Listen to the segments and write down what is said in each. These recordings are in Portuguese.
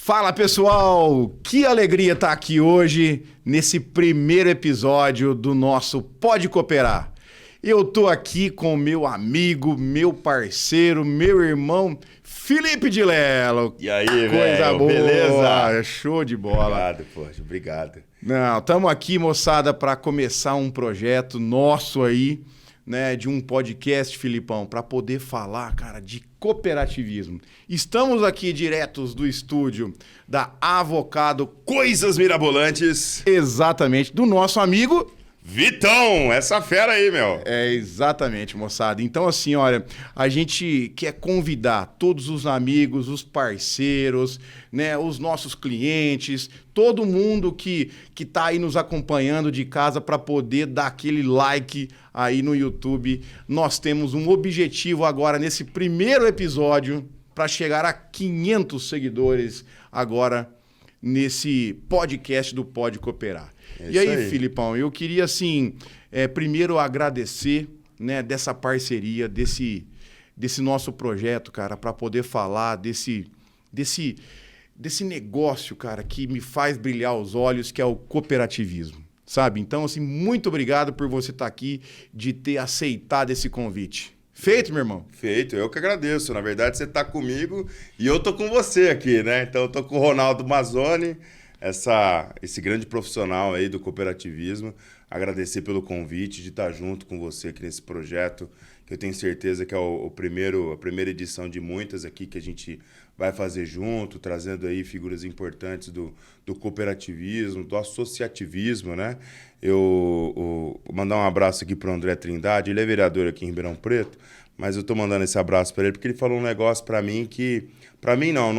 Fala pessoal, que alegria estar aqui hoje nesse primeiro episódio do nosso Pode Cooperar. Eu tô aqui com meu amigo, meu parceiro, meu irmão Felipe de Lello. E aí, velho? Coisa boa, beleza? Show de bola. Obrigado, poxa, obrigado. Não, estamos aqui, moçada, para começar um projeto nosso aí, né, de um podcast, Filipão, para poder falar, cara, de cooperativismo. Estamos aqui diretos do estúdio da Avocado Coisas mirabolantes. Exatamente, do nosso amigo Vitão, essa fera aí, meu. É, exatamente, moçada. Então, assim, olha, a gente quer convidar todos os amigos, os parceiros, né, os nossos clientes, todo mundo que tá aí nos acompanhando de casa para poder dar aquele like aí no YouTube. Nós temos um objetivo agora nesse primeiro episódio para chegar a 500 seguidores agora nesse podcast do Pode Cooperar. E aí, Filipão, eu queria, assim, primeiro agradecer, né, dessa parceria, desse nosso projeto, cara, para poder falar desse negócio, cara, que me faz brilhar os olhos, que é o cooperativismo, sabe? Então, assim, muito obrigado por você estar aqui, de ter aceitado esse convite. Feito, meu irmão? Feito, eu que agradeço. Na verdade, você está comigo e eu tô com você aqui, né? Então, eu tô com o Ronaldo Mazzoni, esse grande profissional aí do cooperativismo. Agradecer pelo convite de estar junto com você aqui nesse projeto, que eu tenho certeza que é a primeira edição de muitas aqui que a gente vai fazer junto, trazendo aí figuras importantes do cooperativismo, do associativismo, né? Eu mandar um abraço aqui para o André Trindade, ele é vereador aqui em Ribeirão Preto, mas eu estou mandando esse abraço para ele porque ele falou um negócio para mim que, para mim não,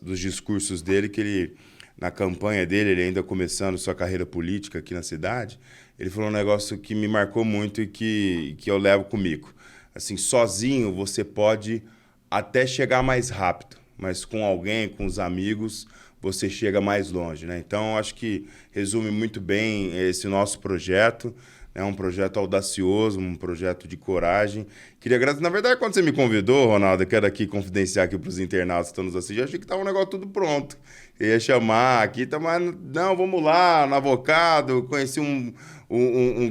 dos discursos dele, que ele, na campanha dele, ele ainda começando sua carreira política aqui na cidade, ele falou um negócio que me marcou muito e que eu levo comigo. Assim, sozinho você pode até chegar mais rápido, mas com alguém, com os amigos, você chega mais longe, né? Então, acho que resume muito bem esse nosso projeto. É um projeto audacioso, um projeto de coragem. Queria agradecer. Na verdade, quando você me convidou, Ronaldo, eu quero aqui confidenciar aqui para os internautas que estão nos assistindo, eu achei que estava um negócio tudo pronto. Eu ia chamar aqui, mas não, vamos lá, no Avocado, conheci um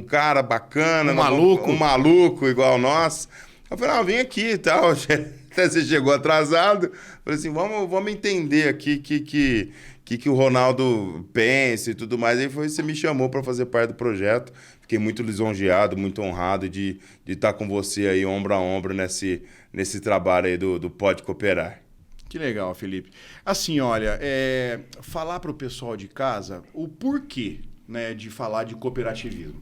cara bacana. Um maluco igual nós. Eu falei, vem aqui e tal. Até você chegou atrasado. Falei assim, vamos entender aqui que o Ronaldo pensa e tudo mais. Aí você me chamou para fazer parte do projeto. Fiquei muito lisonjeado, muito honrado de estar com você aí, ombro a ombro, nesse trabalho aí do Pode Cooperar. Que legal, Felipe. Assim, olha, falar para o pessoal de casa o porquê, né, de falar de cooperativismo.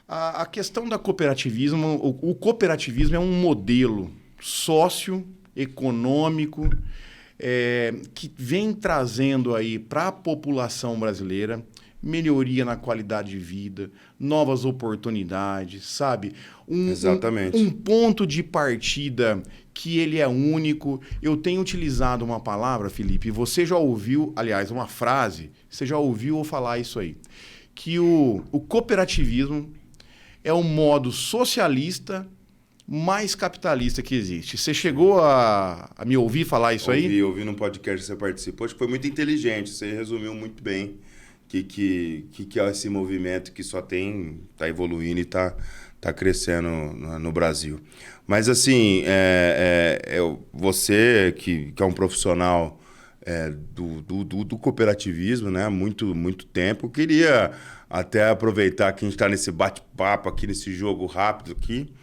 A questão da cooperativismo, o cooperativismo é um modelo socioeconômico que vem trazendo aí para a população brasileira melhoria na qualidade de vida, novas oportunidades, sabe? Exatamente. Um ponto de partida que ele é único. Eu tenho utilizado uma palavra, Felipe, você já ouviu, aliás, uma frase, você já ouviu falar isso aí, que o cooperativismo é o modo socialista mais capitalista que existe. Você chegou a me ouvir falar isso aí? Ouvi num podcast que você participou. Acho que foi muito inteligente. Você resumiu muito bem que é esse movimento que só tá evoluindo e tá crescendo no Brasil. Mas, assim, você que é um profissional do cooperativismo, né, há muito tempo, queria até aproveitar que a gente está nesse bate-papo aqui, nesse jogo rápido aqui.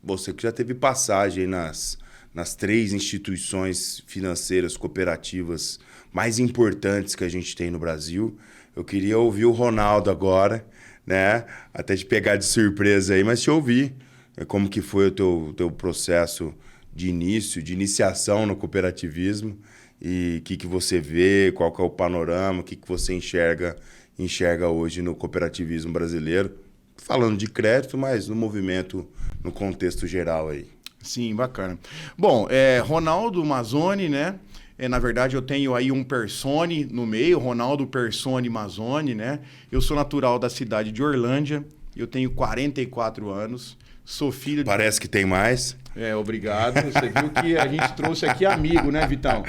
Você que já teve passagem nas 3 instituições financeiras cooperativas mais importantes que a gente tem no Brasil, eu queria ouvir o Ronaldo agora, né? Até te pegar de surpresa aí, mas te ouvir. Como que foi o teu processo de iniciação no cooperativismo e o que você vê, qual que é o panorama, o que você enxerga hoje no cooperativismo brasileiro, falando de crédito, mas no movimento, no contexto geral aí. Sim, bacana. Bom, Ronaldo Mazzoni, né? Na verdade, eu tenho aí um persone no meio, Ronaldo Persone Mazzoni, né? Eu sou natural da cidade de Orlândia, eu tenho 44 anos, Sou filho... Parece que tem mais. Obrigado. Você viu que a gente trouxe aqui amigo, né, Vitão?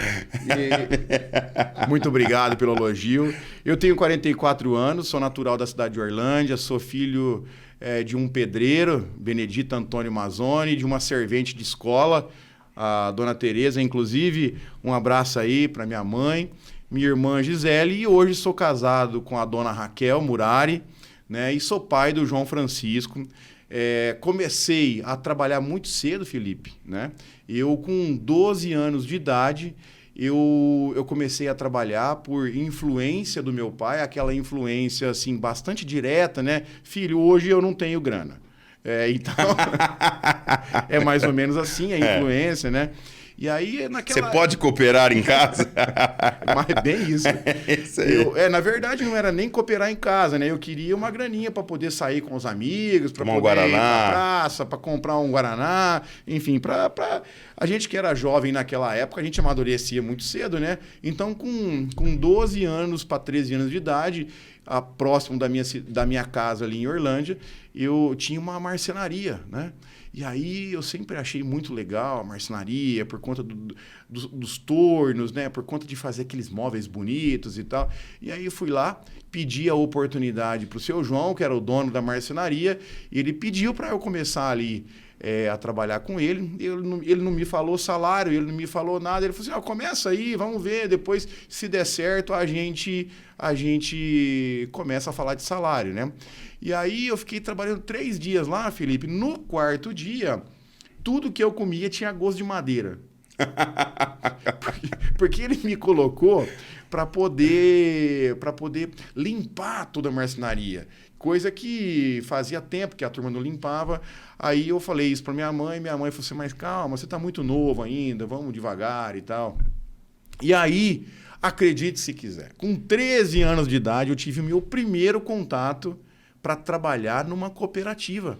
Muito obrigado pelo elogio. Eu tenho 44 anos, sou natural da cidade de Orlândia, sou filho de um pedreiro, Benedito Antônio Mazzoni, de uma servente de escola, a dona Tereza, inclusive, um abraço aí para minha mãe, minha irmã Gisele, e hoje sou casado com a dona Raquel Murari, né, e sou pai do João Francisco. Comecei a trabalhar muito cedo, Felipe, né? Eu, com 12 anos de idade, eu comecei a trabalhar por influência do meu pai, aquela influência, assim, bastante direta, né? Filho, hoje eu não tenho grana. Então, é mais ou menos assim a influência, né? E aí, naquela... Você pode cooperar em casa? Mas bem isso. Isso aí. Na verdade, não era nem cooperar em casa, né? Eu queria uma graninha para poder sair com os amigos, para poder Guaraná. ir pra praça, para comprar um Guaraná, enfim, a gente que era jovem naquela época, a gente amadurecia muito cedo, né? Então, com 12 anos para 13 anos de idade, próximo da minha casa ali em Orlândia, eu tinha uma marcenaria, né? E aí eu sempre achei muito legal a marcenaria, por conta dos tornos, né? Por conta de fazer aqueles móveis bonitos e tal. E aí eu fui lá, pedi a oportunidade para o seu João, que era o dono da marcenaria, e ele pediu para eu começar ali a trabalhar com ele. Ele não me falou salário, ele não me falou nada. Ele falou assim, começa aí, vamos ver, depois, se der certo, a gente começa a falar de salário, né? E aí eu fiquei trabalhando 3 dias lá, Felipe. No 4º dia, tudo que eu comia tinha gosto de madeira. Porque ele me colocou para poder limpar toda a marcenaria. Coisa que fazia tempo que a turma não limpava. Aí eu falei isso para minha mãe falou assim, mas calma, você está muito novo ainda, vamos devagar e tal. E aí, acredite se quiser, com 13 anos de idade eu tive o meu primeiro contato para trabalhar numa cooperativa.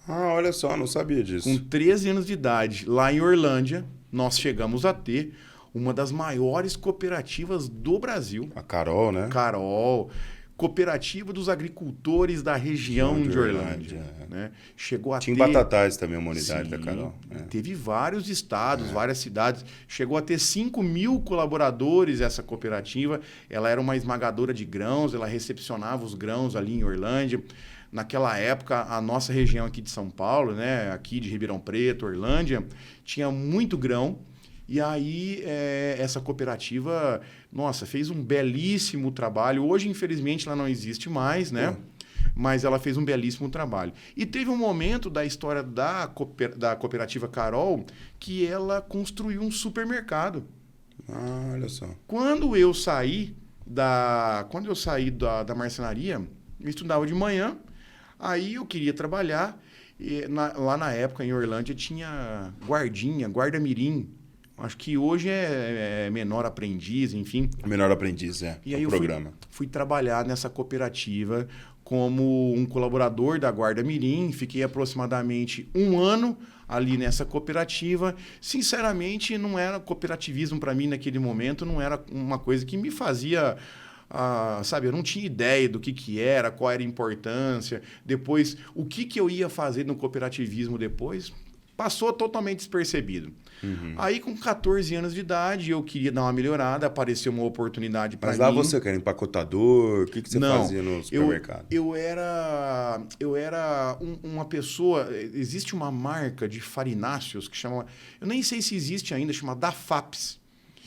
Olha só, não sabia disso. Com 13 anos de idade, lá em Orlândia, nós chegamos a ter uma das maiores cooperativas do Brasil. A Carol, né? Carol, cooperativa dos agricultores da região de Orlândia. Né? Chegou a Tinha ter... em Batatais também uma unidade. Sim, da Carol. Teve vários estados, várias cidades. Chegou a ter 5.000 colaboradores essa cooperativa. Ela era uma esmagadora de grãos, ela recepcionava os grãos ali em Orlândia. Naquela época, a nossa região aqui de São Paulo, né, aqui de Ribeirão Preto, Orlândia, tinha muito grão. E aí, essa cooperativa, nossa, fez um belíssimo trabalho. Hoje, infelizmente, ela não existe mais, né? Mas ela fez um belíssimo trabalho. E teve um momento da história da cooperativa Carol que ela construiu um supermercado. Olha só. Quando eu saí da marcenaria, eu estudava de manhã, aí eu queria trabalhar. E lá na época, em Orlândia, tinha guarda-mirim. Acho que hoje é menor aprendiz, enfim. Menor aprendiz, E aí o programa. Fui trabalhar nessa cooperativa como um colaborador da Guarda Mirim. Fiquei aproximadamente 1 ano ali nessa cooperativa. Sinceramente, não era cooperativismo para mim naquele momento, não era uma coisa que me fazia... sabe, eu não tinha ideia do que era, qual era a importância. Depois, o que eu ia fazer no cooperativismo depois, passou totalmente despercebido. Aí, com 14 anos de idade, eu queria dar uma melhorada, apareceu uma oportunidade para mim. Mas lá você era empacotador? O que você fazia no supermercado? Eu era uma pessoa... Existe uma marca de farináceos que chama... Eu nem sei se existe ainda, chama Da Faps.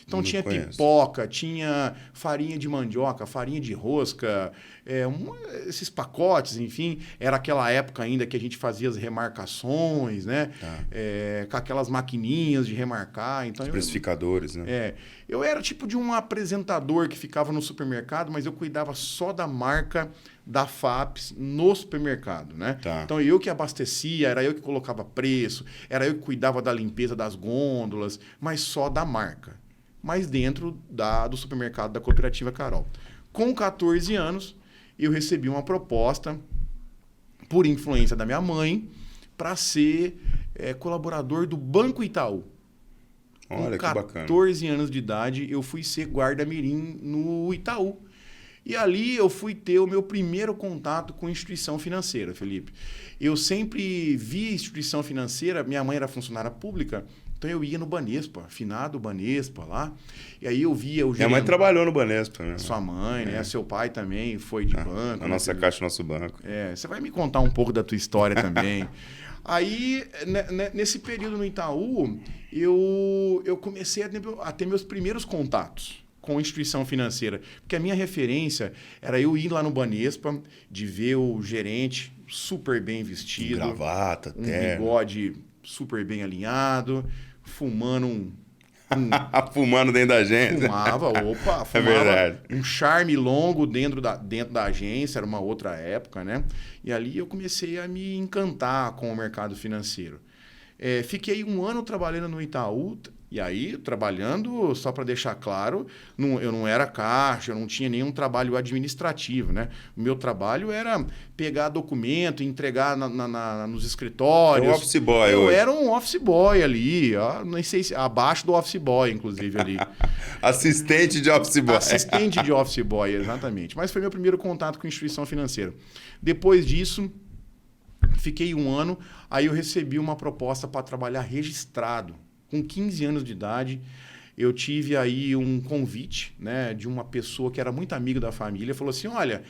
Então, tinha pipoca, tinha farinha de mandioca, farinha de rosca, esses pacotes, enfim. Era aquela época ainda que a gente fazia as remarcações, né? Com aquelas maquininhas de remarcar. Então, os precificadores, né? Eu era tipo de um apresentador que ficava no supermercado, mas eu cuidava só da marca da FAPS no supermercado, né? Então, eu que abastecia, era eu que colocava preço, era eu que cuidava da limpeza das gôndolas, mas só da marca. Mas dentro do supermercado da cooperativa Carol. Com 14 anos, eu recebi uma proposta, por influência da minha mãe, para ser colaborador do Banco Itaú. Olha, que bacana. Com 14 anos de idade, eu fui ser guarda-mirim no Itaú. E ali eu fui ter o meu primeiro contato com instituição financeira, Felipe. Eu sempre vi instituição financeira, minha mãe era funcionária pública, então eu ia no Banespa, finado Banespa lá, e aí eu via o gerente... Minha mãe trabalhou no Banespa, né? Sua mãe, né? Seu pai também foi de banco. Na nossa caixa, nosso banco. Você vai me contar um pouco da tua história também. Aí, nesse período no Itaú, eu comecei a ter meus primeiros contatos com instituição financeira. Porque a minha referência era eu ir lá no Banespa, de ver o gerente super bem vestido. Gravata, um terno. bigode super bem alinhado, fumando Fumando dentro da agência. fumava verdade. um charme longo dentro da agência, era uma outra época, né? E ali eu comecei a me encantar com o mercado financeiro. Fiquei um ano trabalhando no Itaú, e aí, trabalhando, só para deixar claro, eu não era caixa, eu não tinha nenhum trabalho administrativo, né? O meu trabalho era pegar documento, entregar nos escritórios. É um office boy eu hoje. era um office boy ali, não sei se abaixo do office boy, inclusive, ali. Assistente de office boy. Assistente de office boy, exatamente. Mas foi meu primeiro contato com instituição financeira. Depois disso, fiquei um ano, aí eu recebi uma proposta para trabalhar registrado. Com 15 anos de idade, eu tive aí um convite, né, de uma pessoa que era muito amiga da família. Falou assim, olha,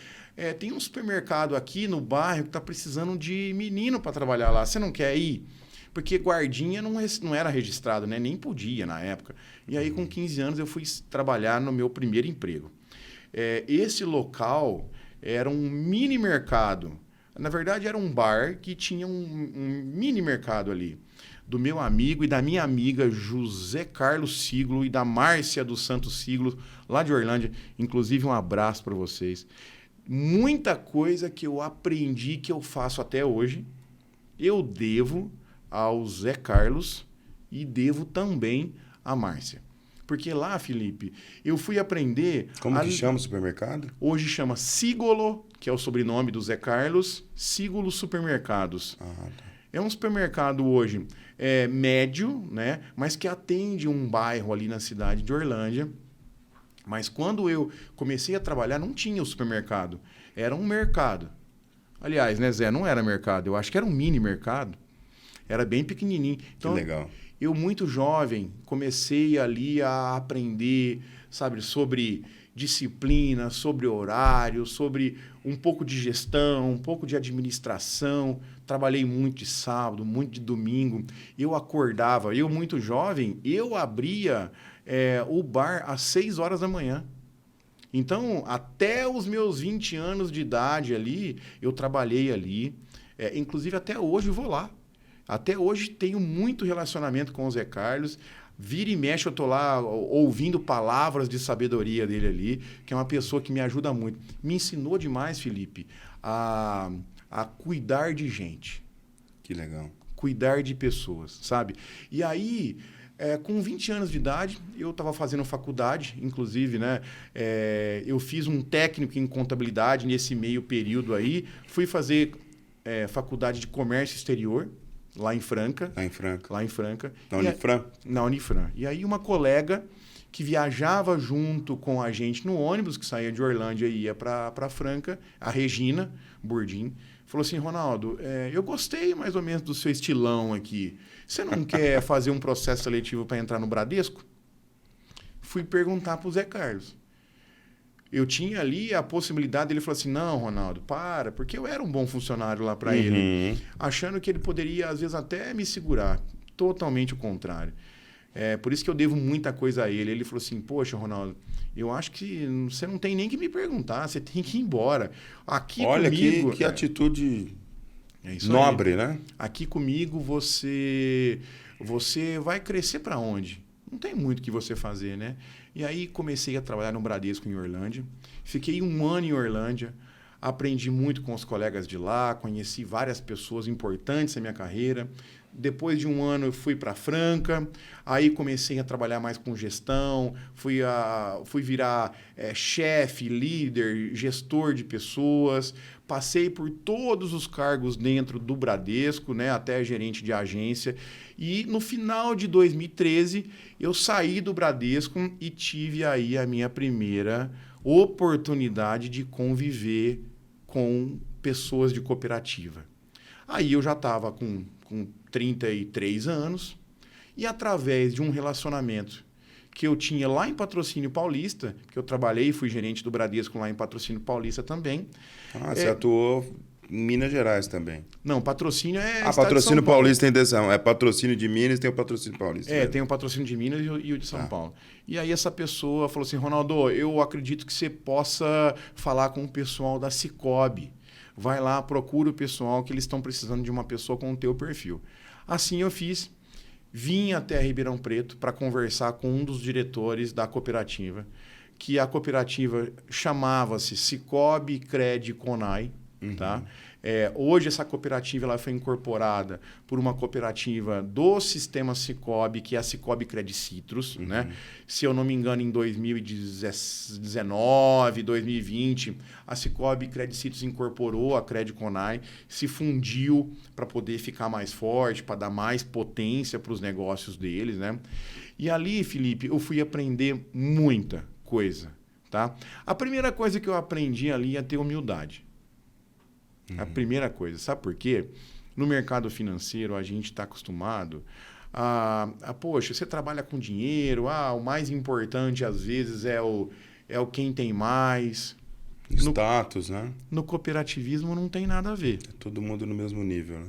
tem um supermercado aqui no bairro que está precisando de menino para trabalhar lá. Você não quer ir? Porque guardinha não era registrado, né? Nem podia na época. E aí, com 15 anos, eu fui trabalhar no meu primeiro emprego. Esse local era um mini mercado. Na verdade, era um bar que tinha um mini mercado ali. Do meu amigo e da minha amiga José Carlos Siglo e da Márcia dos Santos Siglo, lá de Orlândia. Inclusive, um abraço para vocês. Muita coisa que eu aprendi, que eu faço até hoje, eu devo ao Zé Carlos e devo também à Márcia. Porque lá, Felipe, eu fui aprender... Como que chama o supermercado? Hoje chama Sigolo, que é o sobrenome do Zé Carlos, Sigolo Supermercados. Ah, tá. É um supermercado hoje médio, né? Mas que atende um bairro ali na cidade de Orlândia. Mas quando eu comecei a trabalhar, não tinha o supermercado. Era um mercado. Aliás, né, Zé? Não era mercado. Eu acho que era um mini mercado. Era bem pequenininho. Então, que legal. Eu, muito jovem, comecei ali a aprender, sabe, sobre disciplina, sobre horário, sobre um pouco de gestão, um pouco de administração. Trabalhei muito de sábado, muito de domingo. Eu acordava, eu muito jovem, eu abria o bar às 6 horas da manhã. Então, até os meus 20 anos de idade ali, eu trabalhei ali. Inclusive, até hoje vou lá. Até hoje tenho muito relacionamento com o Zé Carlos. Vira e mexe, eu estou lá ouvindo palavras de sabedoria dele ali, que é uma pessoa que me ajuda muito. Me ensinou demais, Felipe, a cuidar de gente. Que legal. Cuidar de pessoas, sabe? E aí, com 20 anos de idade, eu estava fazendo faculdade, inclusive, né? Eu fiz um técnico em contabilidade nesse meio período aí. Fui fazer faculdade de comércio exterior, lá em Franca. Lá em Franca. Lá em Franca. Na Unifran? Na Unifran. E aí uma colega que viajava junto com a gente no ônibus, que saía de Orlândia e ia para Franca, a Regina Burdim, falou assim, Ronaldo, eu gostei mais ou menos do seu estilão aqui. Você não quer fazer um processo seletivo para entrar no Bradesco? Fui perguntar para o Zé Carlos. Eu tinha ali a possibilidade, ele falou assim, não, Ronaldo, porque eu era um bom funcionário lá para ele, achando que ele poderia, às vezes, até me segurar. Totalmente o contrário. Por isso que eu devo muita coisa a ele. Ele falou assim, poxa, Ronaldo, eu acho que você não tem nem que me perguntar, você tem que ir embora. Aqui olha comigo... que atitude isso nobre, aí. Né? Aqui comigo você vai crescer para onde? Não tem muito o que você fazer, né? E aí comecei a trabalhar no Bradesco em Orlândia. Fiquei um ano em Orlândia. Aprendi muito com os colegas de lá. Conheci várias pessoas importantes na minha carreira. Depois de um ano eu fui para Franca. Aí comecei a trabalhar mais com gestão. Fui virar chefe, líder, gestor de pessoas. Passei por todos os cargos dentro do Bradesco, né, até gerente de agência. E no final de 2013, eu saí do Bradesco e tive aí a minha primeira oportunidade de conviver com pessoas de cooperativa. Aí eu já estava com 33 anos e através de um relacionamento que eu tinha lá em Patrocínio Paulista, que eu trabalhei e fui gerente do Bradesco lá em Patrocínio Paulista também. Você atuou em Minas Gerais também. Não, Patrocínio é Patrocínio Paulista tem decisão. É Patrocínio de Minas, tem o Patrocínio Paulista. Tem o Patrocínio de Minas e o de São Paulo. E aí essa pessoa falou assim, Ronaldo, eu acredito que você possa falar com o pessoal da Sicoob. Vai lá, procura o pessoal que eles estão precisando de uma pessoa com o teu perfil. Assim eu fiz. Vim até Ribeirão Preto para conversar com um dos diretores da cooperativa, que a cooperativa chamava-se Sicoob Cred Conai. Tá? Hoje essa cooperativa ela foi incorporada por uma cooperativa do sistema Sicoob, que é a Sicoob Cred Citrus. Né? Se eu não me engano, em 2019, 2020, a Sicoob Cred Citrus incorporou a Cred Conai, se fundiu para poder ficar mais forte, para dar mais potência para os negócios deles. Né? E ali, Felipe, eu fui aprender muita coisa. Tá? A primeira coisa que eu aprendi ali é ter humildade. A primeira coisa. Sabe por quê? No mercado financeiro, a gente está acostumado poxa, você trabalha com dinheiro, o mais importante, às vezes, é o quem tem mais. Status, né? No cooperativismo não tem nada a ver. É todo mundo no mesmo nível, né?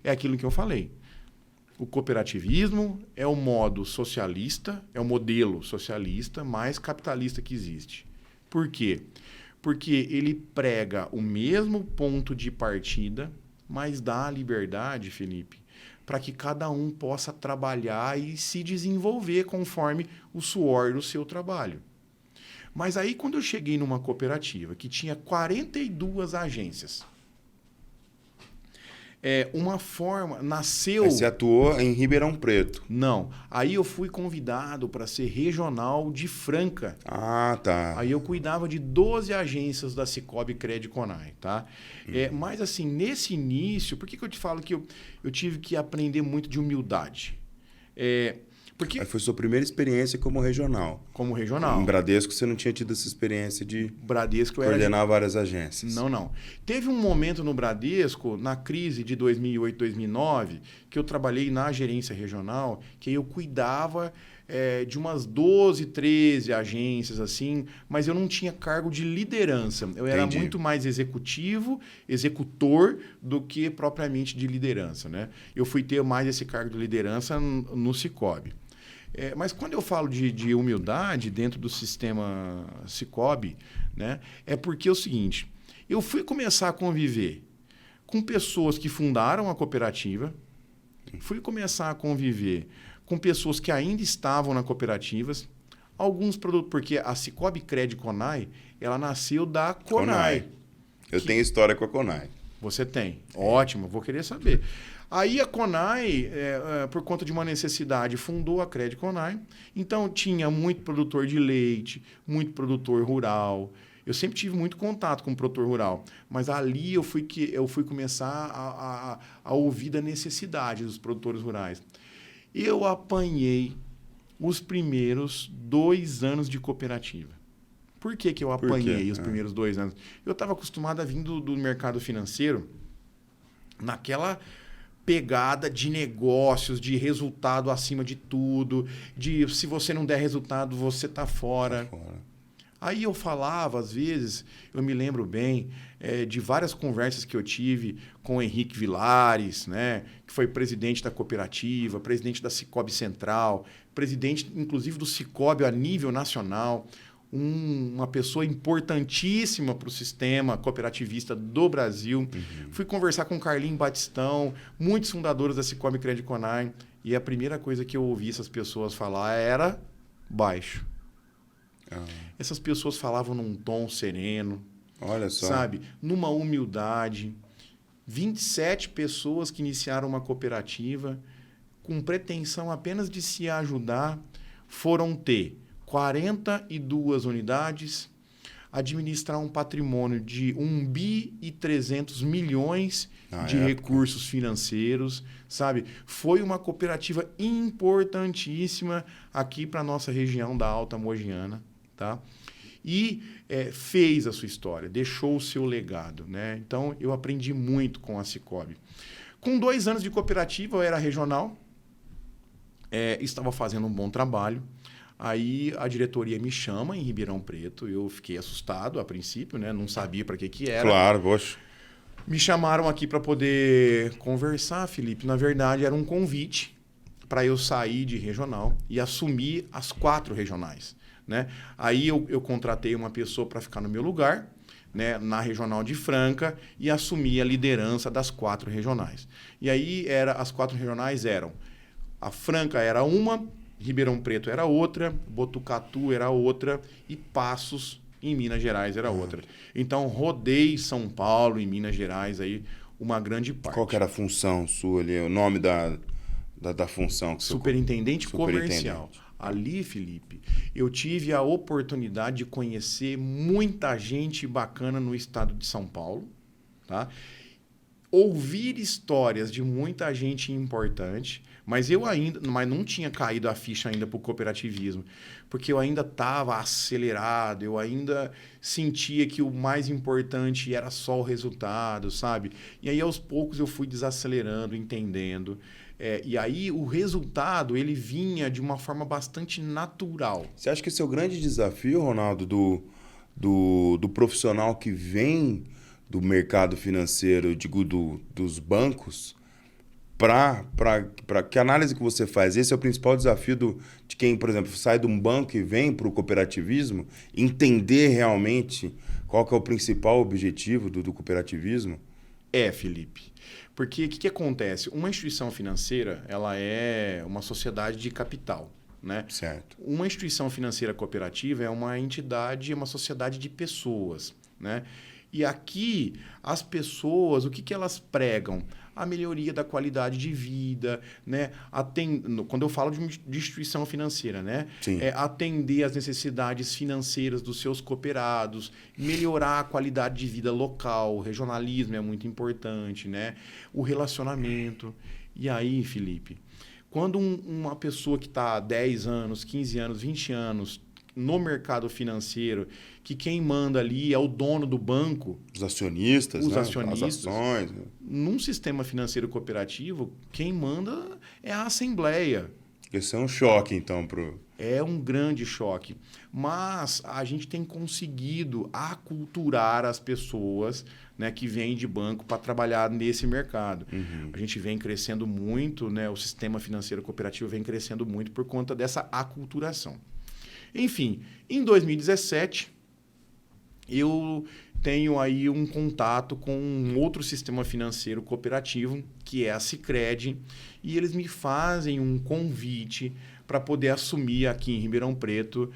É aquilo que eu falei. O cooperativismo é o modo socialista, é o modelo socialista mais capitalista que existe. Por quê? Porque ele prega o mesmo ponto de partida, mas dá a liberdade, Felipe, para que cada um possa trabalhar e se desenvolver conforme o suor do seu trabalho. Mas aí, quando eu cheguei numa cooperativa que tinha 42 agências, uma forma nasceu... Aí você atuou em Ribeirão Preto. Não. Aí eu fui convidado para ser regional de Franca. Tá. Aí eu cuidava de 12 agências da Sicoob Cred Conai, tá? Mas assim, nesse início, por que eu te falo que eu tive que aprender muito de humildade? Porque... Aí foi sua primeira experiência como regional. Como regional. Em Bradesco você não tinha tido essa experiência de coordenar várias agências. Não. Teve um momento no Bradesco, na crise de 2008, 2009, que eu trabalhei na gerência regional, que eu cuidava de umas 12, 13 agências, assim, mas eu não tinha cargo de liderança. Eu era muito mais executor, do que propriamente de liderança. Né? Eu fui ter mais esse cargo de liderança no Sicoob. Mas quando eu falo de humildade dentro do sistema Sicoob, né, é porque é o seguinte, eu fui começar a conviver com pessoas que fundaram a cooperativa, fui começar a conviver com pessoas que ainda estavam na cooperativas, alguns produtos, porque a Sicoob Cred Conai, ela nasceu da Conai. Eu tenho história com a Conai. Você tem? Ótimo, vou querer saber. Aí a Conai, por conta de uma necessidade, fundou a Cred Conai. Então, tinha muito produtor de leite, muito produtor rural. Eu sempre tive muito contato com o produtor rural. Mas ali eu fui começar a ouvir da necessidade dos produtores rurais. Eu apanhei os primeiros 2 anos de cooperativa. Por que eu apanhei os primeiros 2 anos? Eu estava acostumado a vir do mercado financeiro naquela pegada de negócios, de resultado acima de tudo, de se você não der resultado, você está fora. Aí eu falava, às vezes, eu me lembro bem de várias conversas que eu tive com o Henrique Vilares, né, que foi presidente da cooperativa, presidente da Sicoob Central, presidente, inclusive, do Sicoob a nível nacional, uma pessoa importantíssima para o sistema cooperativista do Brasil. Fui conversar com o Carlinho Batistão, muitos fundadores da Sicoob Cred Conai, e a primeira coisa que eu ouvi essas pessoas falar era baixo. Essas pessoas falavam num tom sereno, olha só, sabe? Numa humildade. 27 pessoas que iniciaram uma cooperativa com pretensão apenas de se ajudar foram ter 42 unidades, administrar um patrimônio de 1,3 bilhões de recursos financeiros, sabe? Foi uma cooperativa importantíssima aqui para a nossa região da Alta Mogiana, tá? e fez a sua história, deixou o seu legado, né? Então, eu aprendi muito com a Sicoob. Com 2 anos de cooperativa, eu era regional, estava fazendo um bom trabalho. Aí a diretoria me chama em Ribeirão Preto, eu fiquei assustado a princípio, né? Não sabia para que era. Claro, poxa. Me chamaram aqui para poder conversar, Felipe. Na verdade, era um convite para eu sair de regional e assumir as 4 regionais, né? Aí eu contratei uma pessoa para ficar no meu lugar, né, na regional de Franca, e assumi a liderança das 4 regionais. E aí as 4 regionais eram: a Franca era uma, Ribeirão Preto era outra, Botucatu era outra e Passos, em Minas Gerais, era outra. Então, rodei São Paulo e Minas Gerais aí uma grande parte. Qual que era a função sua ali? O nome da função? Que Superintendente comercial. Ali, Felipe, eu tive a oportunidade de conhecer muita gente bacana no estado de São Paulo, tá? Ouvir histórias de muita gente importante, mas mas não tinha caído a ficha ainda para o cooperativismo, porque eu ainda estava acelerado, eu ainda sentia que o mais importante era só o resultado, sabe? E aí, aos poucos, eu fui desacelerando, entendendo. E aí, o resultado, ele vinha de uma forma bastante natural. Você acha que esse é o grande desafio, Ronaldo, do profissional que vem do mercado financeiro, digo, dos bancos, para que análise que você faz? Esse é o principal desafio de quem, por exemplo, sai de um banco e vem para o cooperativismo, entender realmente qual que é o principal objetivo do cooperativismo? Felipe. Porque o que acontece? Uma instituição financeira, ela é uma sociedade de capital, né? Certo. Uma instituição financeira cooperativa é uma entidade, uma sociedade de pessoas, né? E aqui, as pessoas, o que elas pregam? A melhoria da qualidade de vida, né? Quando eu falo de instituição financeira, né? Sim. Atender às necessidades financeiras dos seus cooperados, melhorar a qualidade de vida local, o regionalismo é muito importante, né? O relacionamento. E aí, Felipe, quando uma pessoa que está há 10 anos, 15 anos, 20 anos no mercado financeiro, que quem manda ali é o dono do banco. Os acionistas, os né? acionistas. As ações. Num sistema financeiro cooperativo, quem manda é a assembleia. Esse é um choque, então, É um grande choque. Mas a gente tem conseguido aculturar as pessoas, né, que vêm de banco para trabalhar nesse mercado. Uhum. A gente vem crescendo muito, né, o sistema financeiro cooperativo vem crescendo muito por conta dessa aculturação. Enfim, em 2017, eu tenho aí um contato com um outro sistema financeiro cooperativo, que é a Sicredi, e eles me fazem um convite para poder assumir aqui em Ribeirão Preto.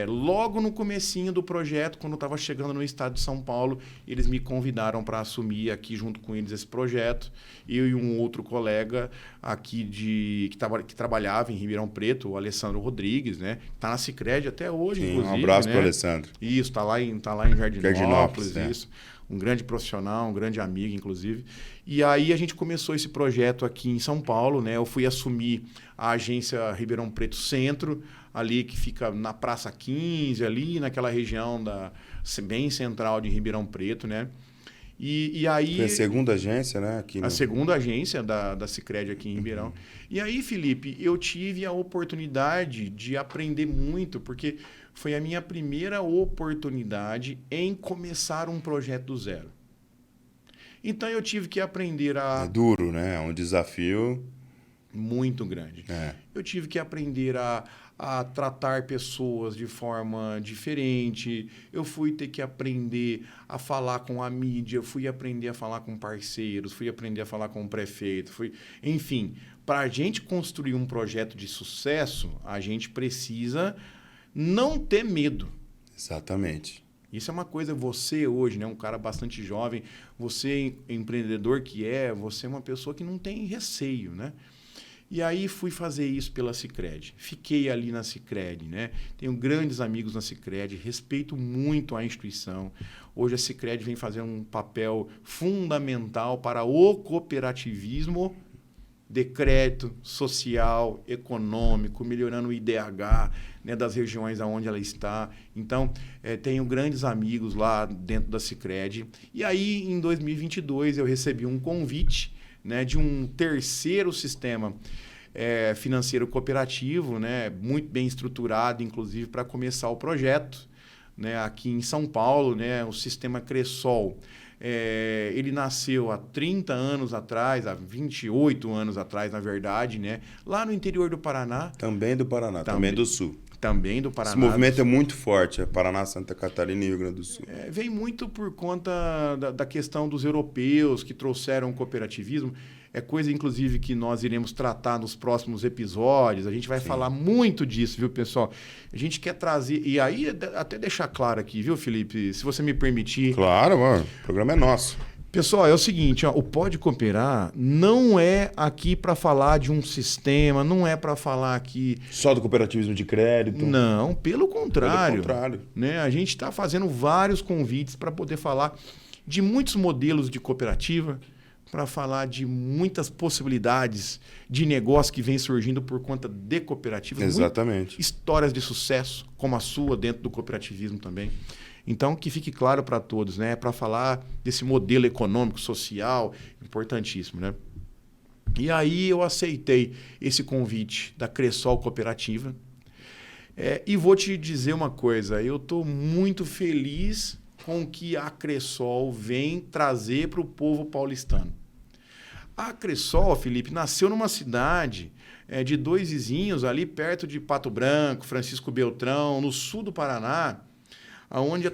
Logo no comecinho do projeto, quando eu estava chegando no estado de São Paulo, eles me convidaram para assumir aqui junto com eles esse projeto. Eu e um outro colega aqui que trabalhava em Ribeirão Preto, o Alessandro Rodrigues, né? Está na Sicredi até hoje, Sim, inclusive. Um abraço, né? para o Alessandro. Isso, está lá em Jardinópolis, isso. Um grande profissional, um grande amigo, inclusive. E aí a gente começou esse projeto aqui em São Paulo, né? Eu fui assumir a agência Ribeirão Preto Centro, ali que fica na Praça 15, ali naquela região bem central de Ribeirão Preto, né? E aí... Foi a segunda agência, né? A segunda agência da Sicredi aqui em Ribeirão. Uhum. E aí, Felipe, eu tive a oportunidade de aprender muito, porque foi a minha primeira oportunidade em começar um projeto do zero. Então, eu tive que aprender a... É duro, né? É um desafio... muito grande. Eu tive que aprender a tratar pessoas de forma diferente. Eu fui ter que aprender a falar com a mídia, eu fui aprender a falar com parceiros, fui aprender a falar com o prefeito. Enfim, para a gente construir um projeto de sucesso, a gente precisa não ter medo. Exatamente. Isso é uma coisa, você hoje, né, um cara bastante jovem, você empreendedor você é uma pessoa que não tem receio, né? E aí fui fazer isso pela Sicredi. Fiquei ali na Sicredi, né? Tenho grandes amigos na Sicredi, respeito muito a instituição. Hoje a Sicredi vem fazer um papel fundamental para o cooperativismo de crédito social, econômico, melhorando o IDH, né, das regiões onde ela está. Então, tenho grandes amigos lá dentro da Sicredi. E aí, em 2022, eu recebi um convite, né, de um terceiro sistema financeiro cooperativo, né, muito bem estruturado, inclusive, para começar o projeto, né, aqui em São Paulo, né, o sistema Cressol. Ele nasceu há 30 anos atrás, há 28 anos atrás, na verdade, né, lá no interior do Paraná. Também do Paraná, também do Sul. Também do Paraná. Esse movimento é muito forte, Paraná, Santa Catarina e Rio Grande do Sul. Vem muito por conta da questão dos europeus que trouxeram o cooperativismo. É coisa, inclusive, que nós iremos tratar nos próximos episódios. A gente vai falar muito disso, viu, pessoal? A gente quer trazer... E aí, até deixar claro aqui, viu, Felipe? Se você me permitir... Claro, mano. O programa é nosso. Pessoal, é o seguinte, ó, o Pode Cooperar não é aqui para falar de um sistema, não é para falar aqui... Só do cooperativismo de crédito? Não, pelo contrário. Pelo contrário. Né? A gente está fazendo vários convites para poder falar de muitos modelos de cooperativa, para falar de muitas possibilidades de negócio que vem surgindo por conta de cooperativas. Exatamente. Histórias de sucesso, como a sua, dentro do cooperativismo também. Então, que fique claro para todos, né? Para falar desse modelo econômico, social, importantíssimo, né? E aí eu aceitei esse convite da Cressol Cooperativa. E vou te dizer uma coisa, eu estou muito feliz com o que a Cressol vem trazer para o povo paulistano. A Cressol, Felipe, nasceu numa cidade de dois vizinhos ali perto de Pato Branco, Francisco Beltrão, no sul do Paraná, aonde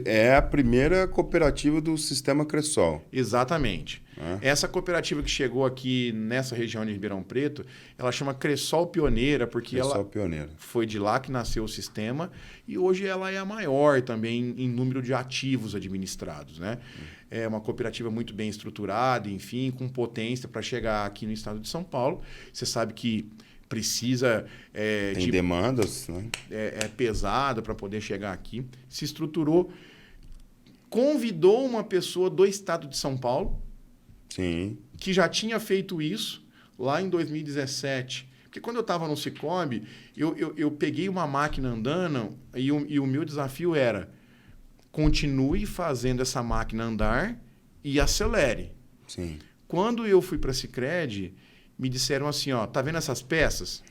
é a primeira cooperativa do sistema Cressol. Exatamente. Essa cooperativa que chegou aqui nessa região de Ribeirão Preto, ela chama Cressol Pioneira, porque Cressol Pioneira. Foi de lá que nasceu o sistema e hoje ela é a maior também em número de ativos administrados, né? É uma cooperativa muito bem estruturada, enfim, com potência para chegar aqui no estado de São Paulo. Você sabe que precisa... Tem demandas, né? É pesado para poder chegar aqui. Se estruturou, convidou uma pessoa do estado de São Paulo, sim, que já tinha feito isso lá em 2017. Porque quando eu estava no Cicobi, eu peguei uma máquina andando e o meu desafio era continue fazendo essa máquina andar e acelere. Sim. Quando eu fui para a Sicredi, me disseram assim, ó, tá vendo essas peças?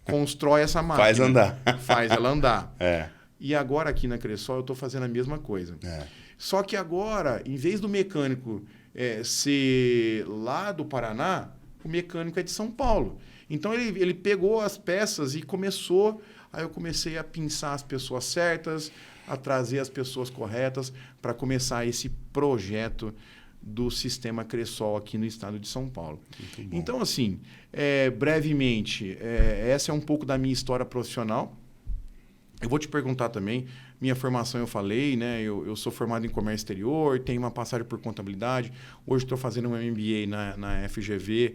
Constrói essa máquina. Faz andar. Faz ela andar. É. E agora aqui na Cressol eu estou fazendo a mesma coisa. Só que agora, em vez do mecânico ser lá do Paraná, o mecânico é de São Paulo. Então ele pegou as peças e começou... Aí eu comecei a pensar as pessoas certas, a trazer as pessoas corretas para começar esse projeto do sistema Cressol aqui no estado de São Paulo. Então, assim, brevemente, essa é um pouco da minha história profissional. Eu vou te perguntar também, minha formação eu falei, né? Eu sou formado em comércio exterior, tenho uma passagem por contabilidade. Hoje estou fazendo um MBA na FGV,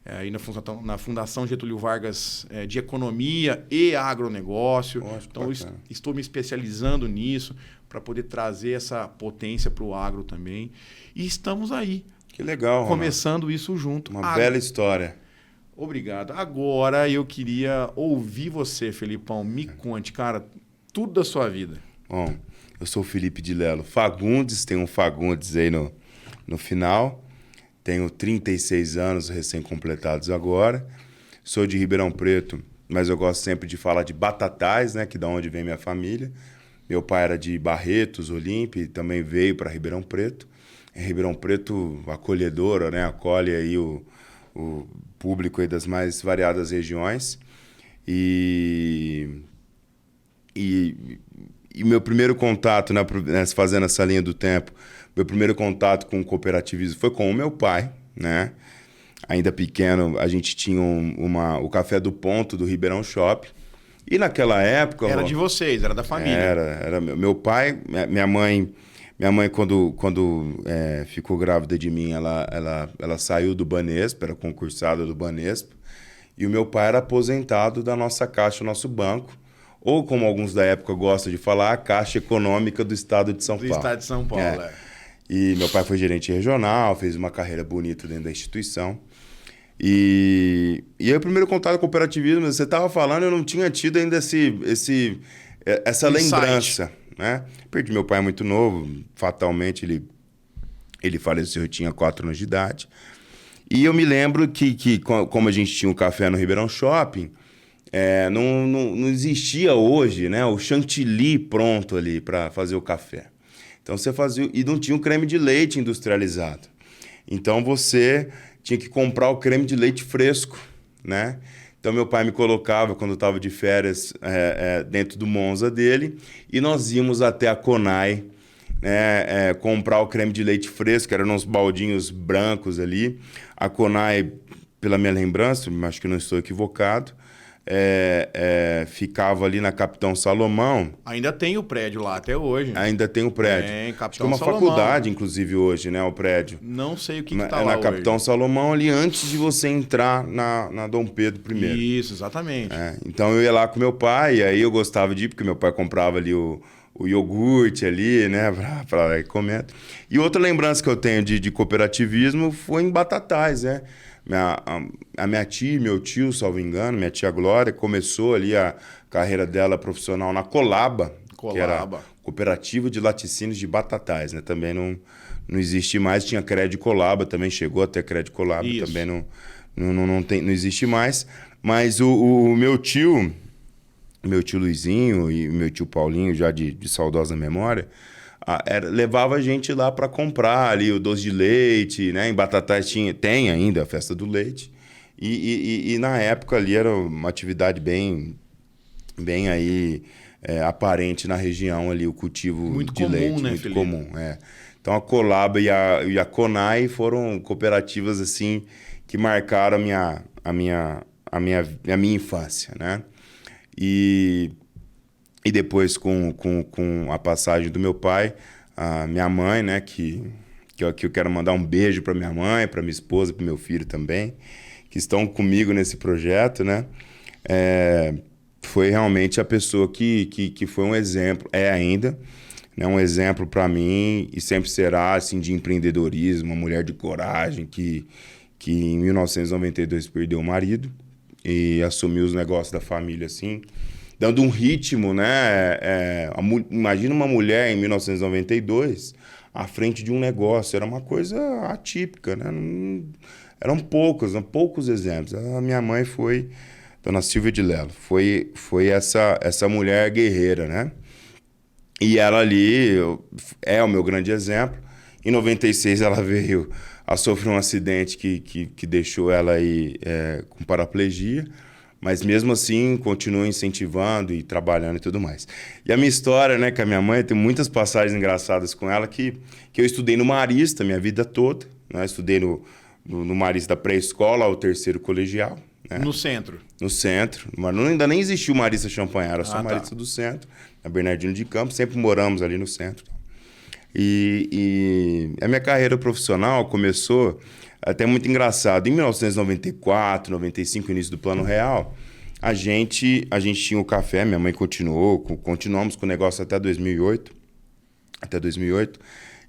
aí na Fundação Getúlio Vargas de Economia e Agronegócio. Nossa, então, estou me especializando nisso para poder trazer essa potência para o agro também. E estamos aí. Que legal, começando isso junto. Uma bela história. Obrigado. Agora eu queria ouvir você, Felipão. Me conte, cara, tudo da sua vida. Bom, eu sou o Felipe de Lelo Fagundes, tem um Fagundes aí no final. Tenho 36 anos recém-completados agora. Sou de Ribeirão Preto, mas eu gosto sempre de falar de Batatais, né, que é de onde vem minha família. Meu pai era de Barretos, Olímpia, e também veio para Ribeirão Preto. Ribeirão Preto acolhedora, né, acolhe aí o público aí das mais variadas regiões. E meu primeiro contato, né, fazendo essa linha do tempo, meu primeiro contato com o cooperativismo foi com o meu pai, né? Ainda pequeno, a gente tinha o Café do Ponto do Ribeirão Shopping. E naquela época... Era de vocês, era da família. Era meu pai, minha mãe quando ficou grávida de mim, ela saiu do Banespa, era concursada do Banespa. E o meu pai era aposentado da nossa Caixa, nosso banco. Ou, como alguns da época gostam de falar, a Caixa Econômica do Estado de São Paulo. Do Estado de São Paulo, E meu pai foi gerente regional, fez uma carreira bonita dentro da instituição. E aí o primeiro contato com o cooperativismo, você estava falando, eu não tinha tido ainda essa lembrança, né? Perdi meu pai muito novo, fatalmente ele faleceu, eu tinha 4 anos de idade. E eu me lembro que como a gente tinha um café no Ribeirão Shopping, não existia hoje, né, o chantilly pronto ali para fazer o café. Então você fazia... E não tinha o creme de leite industrializado. Então você tinha que comprar o creme de leite fresco, né? Então meu pai me colocava, quando eu estava de férias, dentro do Monza dele, e nós íamos até a Conai, né, comprar o creme de leite fresco, que eram uns baldinhos brancos ali. A Conai, pela minha lembrança, acho que não estou equivocado, ficava ali na Capitão Salomão. Ainda tem o prédio lá até hoje. Ainda tem o prédio. Tem, Acho que é Capitão uma Salomão. faculdade, inclusive, hoje, né, o prédio. Não sei o que tá É lá na Capitão hoje. Salomão, ali antes de você entrar na Dom Pedro I. Isso, exatamente. Então eu ia lá com meu pai, e aí eu gostava de ir, porque meu pai comprava ali o iogurte ali, né, pra ir comendo. E outra lembrança que eu tenho de cooperativismo foi em Batatais, né? A minha tia, meu tio, salvo engano, minha tia Glória, começou ali a carreira dela profissional na Colaba, que era Cooperativa de Laticínios de Batatais, né? Também não existe mais, tinha Crédito Colaba, também chegou a ter Crédito Colaba, Isso. também não existe mais. Mas o meu tio Luizinho e meu tio Paulinho, já de saudosa memória, levava a gente lá para comprar ali o doce de leite, né? Em Batatais tem ainda a festa do leite. E na época ali era uma atividade bem aí aparente na região ali, o cultivo Muito de comum, leite. né, Muito Felipe? comum, Então a Colaba e a Conai foram cooperativas assim que marcaram a minha infância, né? E depois, com a passagem do meu pai, a minha mãe, né, que eu quero mandar um beijo para minha mãe, para minha esposa, para meu filho também, que estão comigo nesse projeto, né? Foi realmente a pessoa que foi um exemplo, ainda, né, um exemplo para mim, e sempre será assim, de empreendedorismo, uma mulher de coragem que em 1992 perdeu o marido e assumiu os negócios da família assim, dando um ritmo, né? Imagina uma mulher em 1992 à frente de um negócio, era uma coisa atípica, né? Eram poucos exemplos. A minha mãe foi Dona Silvia de Lello, foi essa mulher guerreira, né? E ela ali é o meu grande exemplo. Em 96 ela veio a sofrer um acidente que deixou ela aí com paraplegia, mas mesmo assim continua incentivando e trabalhando e tudo mais. E a minha história, né, com a minha mãe, tem muitas passagens engraçadas com ela que eu estudei no Marista minha vida toda, né? Estudei no Marista da pré-escola ao 3º colegial. Né? No centro? No centro. Mas ainda nem existiu o Marista Champanhar, era só o Marista tá. do centro, na Bernardino de Campos, sempre moramos ali no centro. E a minha carreira profissional começou até muito engraçado. Em 1994, 95, início do Plano Real, a gente tinha o café, minha mãe continuamos com o negócio até 2008.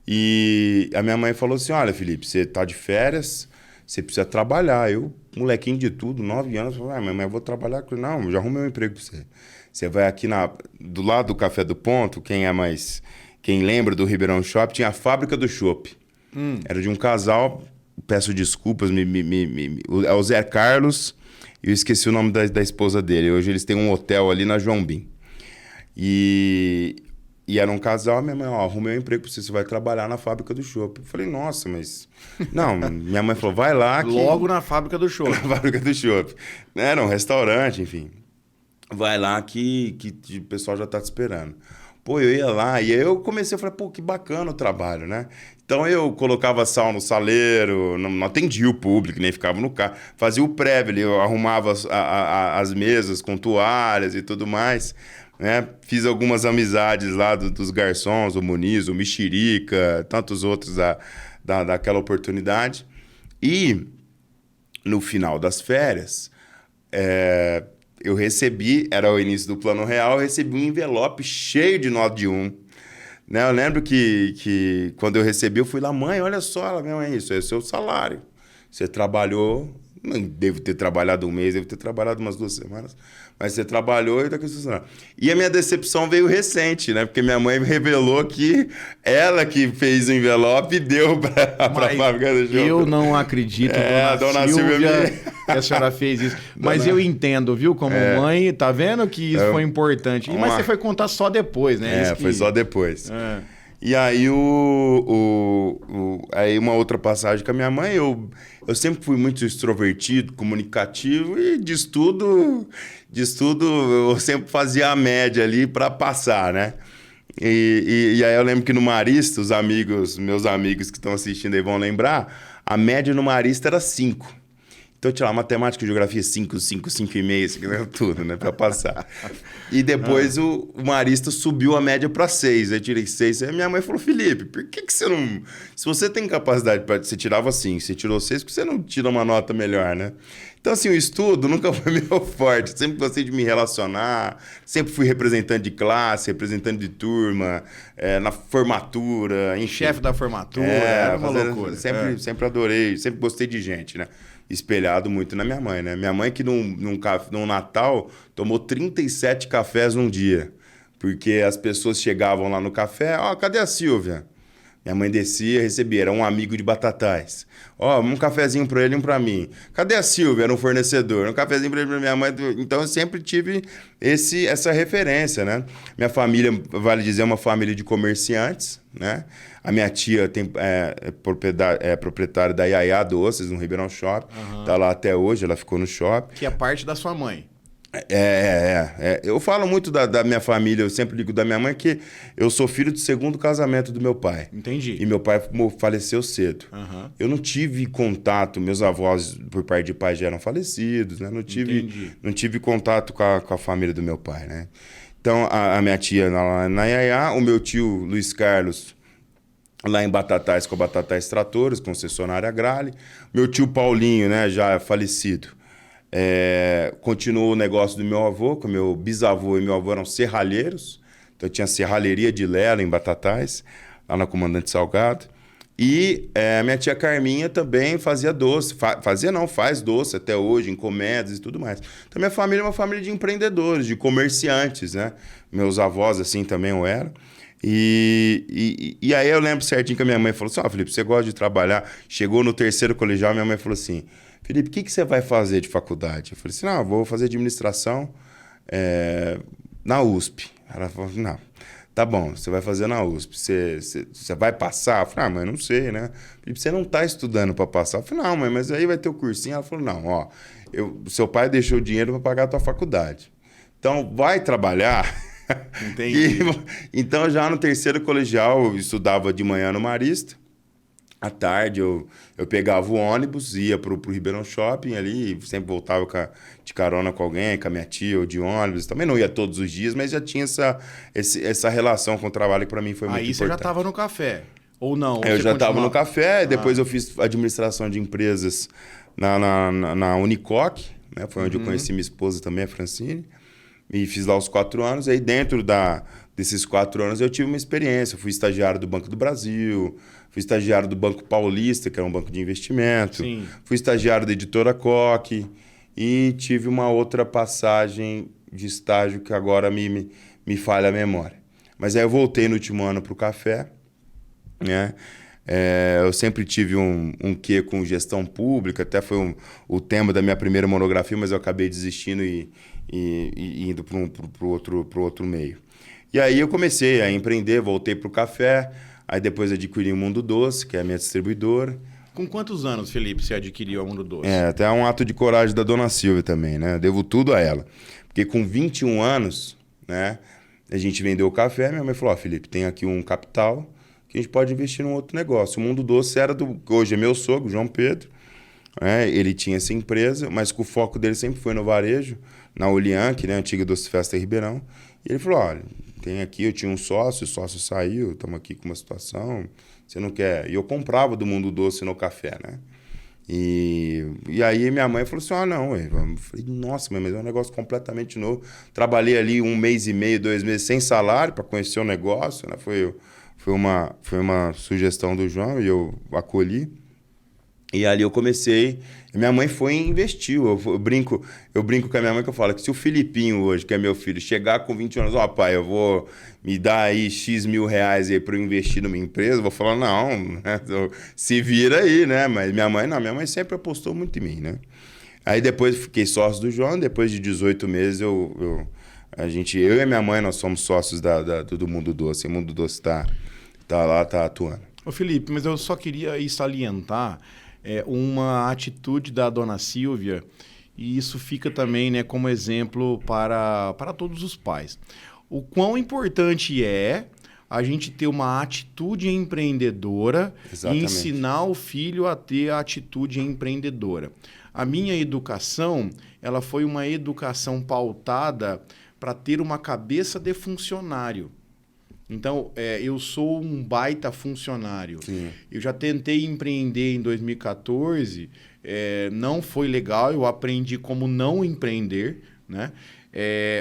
E a minha mãe falou assim, olha, Felipe, você tá de férias, você precisa trabalhar. Eu, molequinho de tudo, 9 anos, falei, mamãe, eu vou trabalhar. Não, já arrumei um emprego para você. Você vai aqui do lado do Café do Ponto, quem lembra do Ribeirão Shopping, tinha a Fábrica do Chopp. Era de um casal, peço desculpas, é o Zé Carlos, e eu esqueci o nome da esposa dele. Hoje eles têm um hotel ali na João Bim. E era um casal, minha mãe, arrumei um emprego pra você vai trabalhar na Fábrica do Chopp. Eu falei, nossa, mas... Não, minha mãe falou, vai lá que... Logo na Fábrica do Chopp. Na Fábrica do Chopp. Era um restaurante, enfim. Vai lá que o pessoal já tá te esperando. Pô, eu ia lá e aí eu comecei a falar, pô, que bacana o trabalho, né? Então eu colocava sal no saleiro, não atendia o público, nem ficava no carro. Fazia o prévio ali, eu arrumava as mesas com toalhas e tudo mais, né? Fiz algumas amizades lá dos garçons, o Muniz, o Mexerica, tantos outros daquela oportunidade. E no final das férias, eu recebi, era o início do Plano Real, eu recebi um envelope cheio de nota de 1. Né? Eu lembro que quando eu recebi, eu fui lá, mãe, olha só, ela, minha mãe, isso é o seu salário. Você trabalhou Não devo ter trabalhado um mês, devo ter trabalhado umas 2 semanas. Mas você trabalhou e tá funcionando. E a minha decepção veio recente, né? Porque minha mãe revelou que ela que fez o envelope e deu para a fábrica do jogo. Eu não acredito, dona Silvia, que a senhora fez isso. Mas eu entendo, viu? Como mãe, tá vendo que isso foi importante. Mas você foi contar só depois, né? Foi só depois. E aí, aí uma outra passagem com a minha mãe, eu sempre fui muito extrovertido, comunicativo e de estudo eu sempre fazia a média ali para passar, né? E aí eu lembro que no Marista, meus amigos que estão assistindo aí vão lembrar, a média no Marista era 5. Então, eu tirava matemática e geografia 5, 5,5, tudo, né? Para passar. E depois o Marista subiu a média para 6. Eu tirei 6. Aí minha mãe falou, Felipe, por que você não... Se você tem capacidade para... Você tirava 5, você tirou 6, por que você não tira uma nota melhor, né? Então, assim, o estudo nunca foi meu forte. Sempre gostei de me relacionar. Sempre fui representante de classe, representante de turma, na formatura, enfim. Chefe da formatura, era uma loucura. Sempre adorei, sempre gostei de gente, né? Espelhado muito na minha mãe, né? Minha mãe que num Natal tomou 37 cafés num dia. Porque as pessoas chegavam lá no café, cadê a Silvia? Minha mãe descia, recebia, era um amigo de Batatais. Um cafezinho para ele e um para mim. Cadê a Silvia? Era um fornecedor. Um cafezinho para ele e para minha mãe. Então eu sempre tive essa referência, né? Minha família, vale dizer, é uma família de comerciantes, né? A minha tia é proprietária da Yaya Doces, no Ribeirão Shopping. Tá lá até hoje, ela ficou no shopping. Que é parte da sua mãe. Eu falo muito da minha família, eu sempre digo da minha mãe que eu sou filho do 2º casamento do meu pai. Entendi. E meu pai faleceu cedo. Eu não tive contato, meus avós por parte de pai já eram falecidos, né? Não tive contato com a família do meu pai, né? Então, a minha tia na Yaya, o meu tio Luiz Carlos lá em Batatais, com a Batatais Tratores, concessionária Grale. Meu tio Paulinho, né, já falecido. Continuou o negócio do meu avô, que meu bisavô e meu avô eram serralheiros. Então, tinha serralheria de Lela em Batatais, lá na Comandante Salgado. E minha tia Carminha também fazia doce. Faz doce até hoje, encomendas e tudo mais. Então, minha família é uma família de empreendedores, de comerciantes, né? Meus avós, assim, também o eram. E aí eu lembro certinho que a minha mãe falou assim, Felipe, você gosta de trabalhar? Chegou no 3º colegial, minha mãe falou assim, Felipe, o que você vai fazer de faculdade? Eu falei assim, eu vou fazer administração na USP. Ela falou, não, tá bom, você vai fazer na USP, você vai passar? Eu falei, mãe, não sei, né? Felipe, você não está estudando para passar? Eu falei, não, mãe, mas aí vai ter o cursinho. Ela falou, não, seu pai deixou dinheiro para pagar a tua faculdade. Então, vai trabalhar... Entendi. Então, já no 3º colegial, eu estudava de manhã no Marista. À tarde, eu pegava o ônibus, ia pro Ribeirão Shopping ali, sempre voltava de carona com alguém, com a minha tia, ou de ônibus. Também não ia todos os dias, mas já tinha essa relação com o trabalho que para mim foi muito importante. Aí você já estava no café, ou não? Eu já estava no café, depois eu fiz administração de empresas na Unicoc, né? Foi onde eu conheci minha esposa também, a Francine. E fiz lá os 4 anos. Aí dentro desses 4 anos eu tive uma experiência. Fui estagiário do Banco do Brasil, fui estagiário do Banco Paulista, que era um banco de investimento. Sim. Fui estagiário da editora Coque. E tive uma outra passagem de estágio que agora me falha a memória. Mas aí eu voltei no último ano para o café, né? Eu sempre tive um quê com gestão pública, até foi o tema da minha primeira monografia, mas eu acabei desistindo e indo para o outro meio. E aí eu comecei a empreender, voltei para o café, aí depois adquiri o Mundo Doce, que é a minha distribuidora. Com quantos anos, Felipe, você adquiriu a Mundo Doce? Até um ato de coragem da dona Silvia também, né? Devo tudo a ela. Porque com 21 anos, né, a gente vendeu o café, minha mãe falou, Felipe, tem aqui um capital que a gente pode investir num outro negócio. O Mundo Doce era hoje é meu sogro, João Pedro, né? Ele tinha essa empresa, mas o foco dele sempre foi no varejo, na Olian, que é a antiga Doce Festa Ribeirão. E ele falou, olha, tem aqui, eu tinha um sócio, o sócio saiu, estamos aqui com uma situação, você não quer... E eu comprava do Mundo Doce no café, né? E aí minha mãe falou assim, não, eu falei, nossa, mas é um negócio completamente novo. Trabalhei ali 1 mês e meio, 2 meses sem salário para conhecer o negócio, né? Foi uma sugestão do João e eu acolhi. E ali eu comecei, minha mãe foi e investiu. Eu brinco com a minha mãe que eu falo que se o Filipinho hoje, que é meu filho, chegar com 20 anos, ó, pai, eu vou me dar aí X mil reais aí para eu investir numa empresa, eu vou falar, não, né? Se vira aí, né? Mas minha mãe não, minha mãe sempre apostou muito em mim, né? Aí depois fiquei sócio do João, depois de 18 meses eu e a minha mãe, nós somos sócios do Mundo Doce. O Mundo Doce tá lá, tá atuando. Ô Felipe, mas eu só queria aí salientar uma atitude da dona Silvia, e isso fica também, né, como exemplo para todos os pais. O quão importante é a gente ter uma atitude empreendedora. Exatamente. E ensinar o filho a ter a atitude empreendedora. A minha educação, ela foi uma educação pautada para ter uma cabeça de funcionário. Então, eu sou um baita funcionário. Sim. Eu já tentei empreender em 2014, não foi legal, eu aprendi como não empreender, né?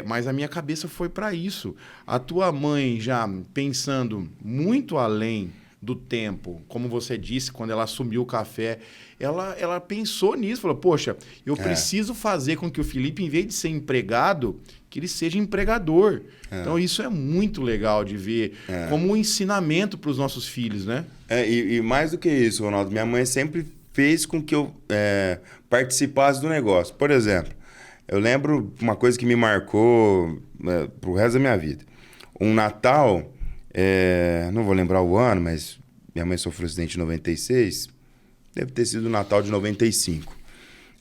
Mas a minha cabeça foi para isso. A tua mãe, já pensando muito além do tempo, como você disse, quando ela assumiu o café, ela pensou nisso, falou, poxa, eu preciso fazer com que o Felipe, em vez de ser empregado, que ele seja empregador. Então isso é muito legal de ver como um ensinamento para os nossos filhos, né? E mais do que isso, Ronaldo, minha mãe sempre fez com que eu participasse do negócio. Por exemplo, eu lembro uma coisa que me marcou pro resto da minha vida. Um Natal, não vou lembrar o ano, mas minha mãe sofreu um acidente em 96, deve ter sido o Natal de 95.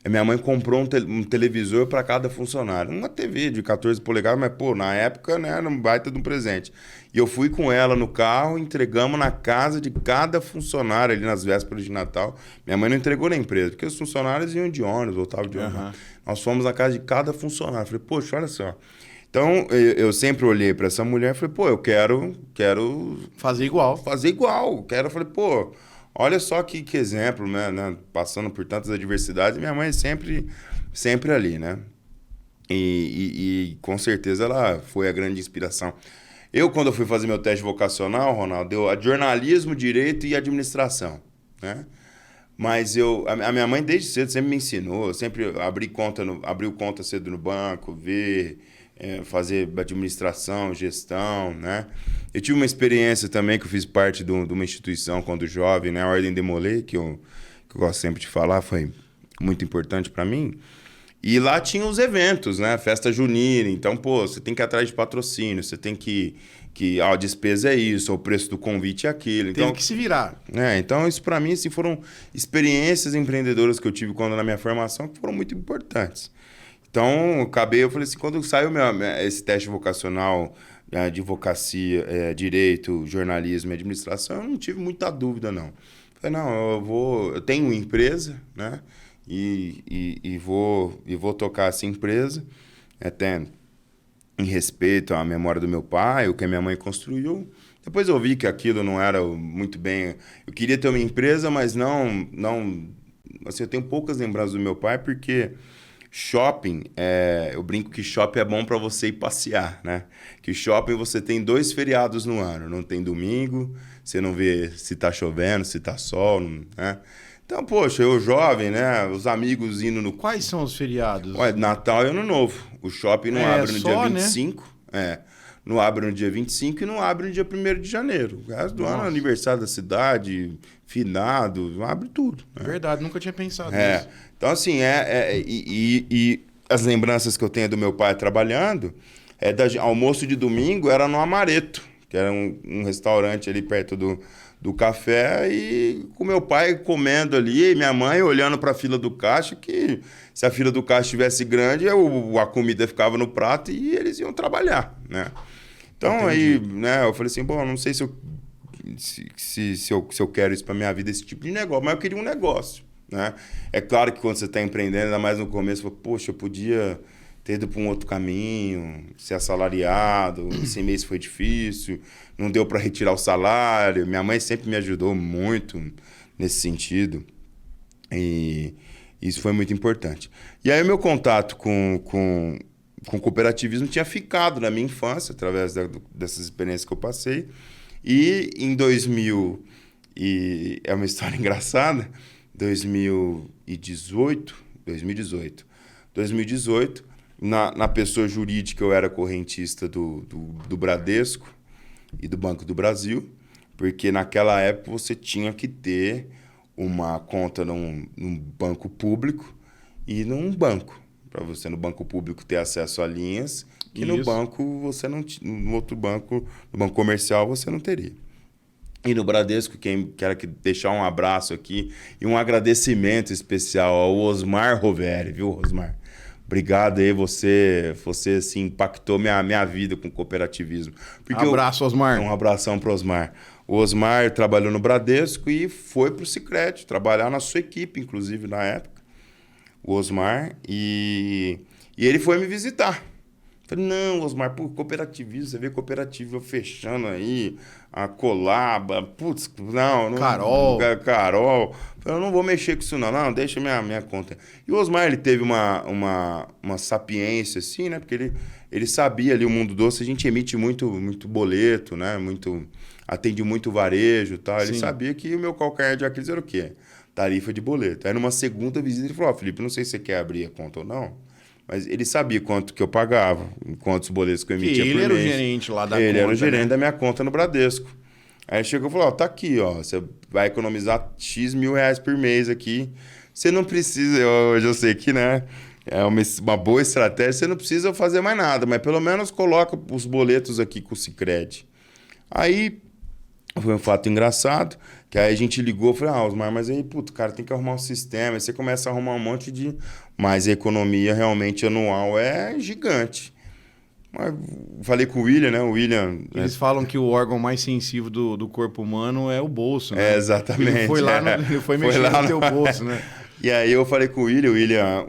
Minha mãe comprou um televisor para cada funcionário. Uma TV de 14 polegadas, mas, pô, na época, né, era um baita de um presente. E eu fui com ela no carro, entregamos na casa de cada funcionário ali nas vésperas de Natal. Minha mãe não entregou na empresa, porque os funcionários iam de ônibus, voltavam de ônibus. Uhum. Nós fomos na casa de cada funcionário. Falei, poxa, olha só. Então, eu sempre olhei para essa mulher e falei, pô, eu quero fazer igual. Falei, pô, olha só que exemplo, né? Passando por tantas adversidades, minha mãe sempre ali, né? E com certeza ela foi a grande inspiração. Quando eu fui fazer meu teste vocacional, Ronaldo, deu a jornalismo, direito e administração, né? Mas a minha mãe desde cedo sempre me ensinou, sempre abriu conta cedo no banco, fazer administração, gestão, né? Eu tive uma experiência também que eu fiz parte de uma instituição quando jovem, né? A Ordem de Molay, que eu gosto sempre de falar, foi muito importante para mim. E lá tinha os eventos, né? Festa junina. Então, pô, você tem que ir atrás de patrocínio, você tem que a despesa é isso, o preço do convite é aquilo. Então, tem que se virar. Então, isso para mim assim, foram experiências empreendedoras que eu tive na minha formação que foram muito importantes. Então, eu falei assim, quando saiu esse teste vocacional de advocacia, direito, jornalismo e administração, eu não tive muita dúvida, não. Falei, não, eu tenho uma empresa, né? E vou tocar essa empresa, até em respeito à memória do meu pai, o que a minha mãe construiu. Depois eu vi que aquilo não era muito bem... Eu queria ter uma empresa, mas não assim, eu tenho poucas lembranças do meu pai, porque... Shopping, eu brinco que shopping é bom para você ir passear, né? Que shopping você tem 2 feriados no ano, não tem domingo, você não vê se tá chovendo, se tá sol, né? Então, poxa, eu jovem, né? Os amigos indo no... Quais são os feriados? Natal e Ano Novo. O shopping não abre no dia 25, né? Não abre no dia 25 e não abre no dia 1º de janeiro. O resto do ano é aniversário da cidade, finado, abre tudo. Né? Verdade, nunca tinha pensado nisso. Então, assim, e as lembranças que eu tenho do meu pai trabalhando, almoço de domingo era no Amaretto, que era um restaurante ali perto do café, e com meu pai comendo ali, e minha mãe olhando para a fila do caixa, que se a fila do caixa estivesse grande, a comida ficava no prato e eles iam trabalhar, né? Então, entendi. Aí, né, eu falei assim, bom, não sei se eu quero isso para minha vida, esse tipo de negócio, mas eu queria um negócio, né? É claro que quando você está empreendendo, ainda mais no começo, você fala, poxa, eu podia ter ido para um outro caminho, ser assalariado, esse mês foi difícil, não deu para retirar o salário. Minha mãe sempre me ajudou muito nesse sentido, e isso foi muito importante. E aí o meu contato com cooperativismo tinha ficado na minha infância, através dessas experiências que eu passei, e em 2000, e é uma história engraçada, 2018, 2018, na pessoa jurídica eu era correntista do Bradesco e do Banco do Brasil, porque naquela época você tinha que ter uma conta num banco público e num banco, para você no banco público ter acesso a linhas que no banco você não, no outro banco, no banco comercial você não teria. E no Bradesco, quero deixar um abraço aqui e um agradecimento especial ao Osmar Roveri, viu, Osmar? Obrigado aí, você assim, impactou minha vida com cooperativismo. Abraço, Osmar. Um abração para o Osmar. O Osmar trabalhou no Bradesco e foi para o Sicredi, trabalhar na sua equipe, inclusive, na época. O Osmar, e ele foi me visitar. Falei, não, Osmar, pô, cooperativismo, você vê cooperativo fechando aí, a Colaba, putz, não. Carol. Falei, eu não vou mexer com isso não, deixa minha conta. E o Osmar, ele teve uma sapiência, assim, né, porque ele sabia ali o mundo doce, a gente emite muito boleto, né, atende muito varejo e tal, ele sabia que o meu calcanhar de Aquiles era o quê? Tarifa de boleto. Aí numa segunda visita ele falou, Felipe, não sei se você quer abrir a conta ou não, mas ele sabia quanto que eu pagava, quantos boletos que eu emitia por mês. Ele era o gerente lá da conta. Ele era o gerente da minha conta no Bradesco. Aí chegou e falou, tá aqui, você vai economizar X mil reais por mês aqui. Você não precisa, hoje eu sei que, né, é uma boa estratégia, você não precisa fazer mais nada, mas pelo menos coloca os boletos aqui com o Sicredi. Aí foi um fato engraçado, que aí a gente ligou e falou, Osmar, mas aí, puto, cara, tem que arrumar um sistema. Aí você começa a arrumar um monte de... Mas a economia realmente anual é gigante. Mas falei com o William, né? O William... Eles falam que o órgão mais sensível do corpo humano é o bolso, né? Exatamente. Ele foi lá, ele foi mexer no teu bolso, né? E aí eu falei com o William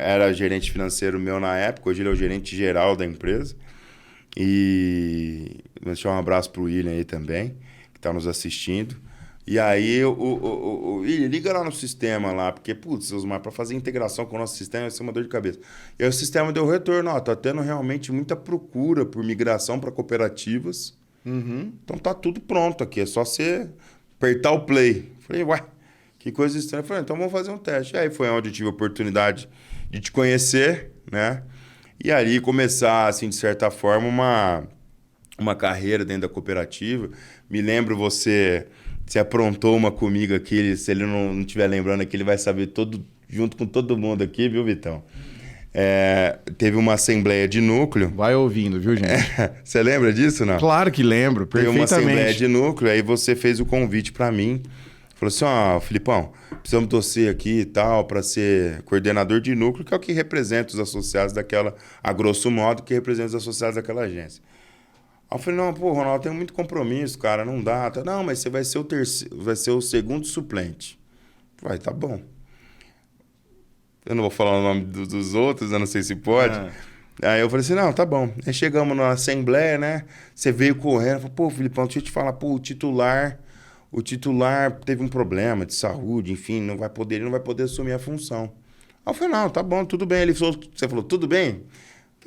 era gerente financeiro meu na época, hoje ele é o gerente geral da empresa. E vou deixar um abraço pro William aí também, que está nos assistindo. E aí, liga lá no sistema lá, porque, putz, Osmar, para fazer integração com o nosso sistema vai ser uma dor de cabeça. E aí o sistema deu retorno, tá tendo realmente muita procura por migração para cooperativas. Uhum. Então tá tudo pronto aqui, é só você apertar o play. Falei, ué, que coisa estranha. Falei, então vamos fazer um teste. E aí foi onde eu tive a oportunidade de te conhecer, né? E aí começar, assim, de certa forma, uma carreira dentro da cooperativa. Me lembro você aprontou uma comigo aqui, se ele não estiver lembrando aqui, ele vai saber junto com todo mundo aqui, viu, Vitão? Teve uma assembleia de núcleo. Vai ouvindo, viu, gente? Você lembra disso, não? Claro que lembro, perfeitamente. Teve uma assembleia de núcleo, aí você fez o convite para mim. Falou assim, Filipão, precisamos de você aqui e tal, para ser coordenador de núcleo, que é o que representa os associados daquela, a grosso modo, que representa os associados daquela agência. Aí eu falei, não, pô, Ronaldo, tem muito compromisso, cara, não dá. Não, mas você vai ser o segundo suplente. Vai, tá bom. Eu não vou falar o nome dos outros, eu não sei se pode. Aí eu falei assim, não, tá bom. Aí chegamos na assembleia, né? Você veio correndo, falou, pô, Filipão, deixa eu te falar, pô, o titular teve um problema de saúde, enfim, ele não vai poder assumir a função. Aí eu falei, não, tá bom, tudo bem. Você falou, tudo bem?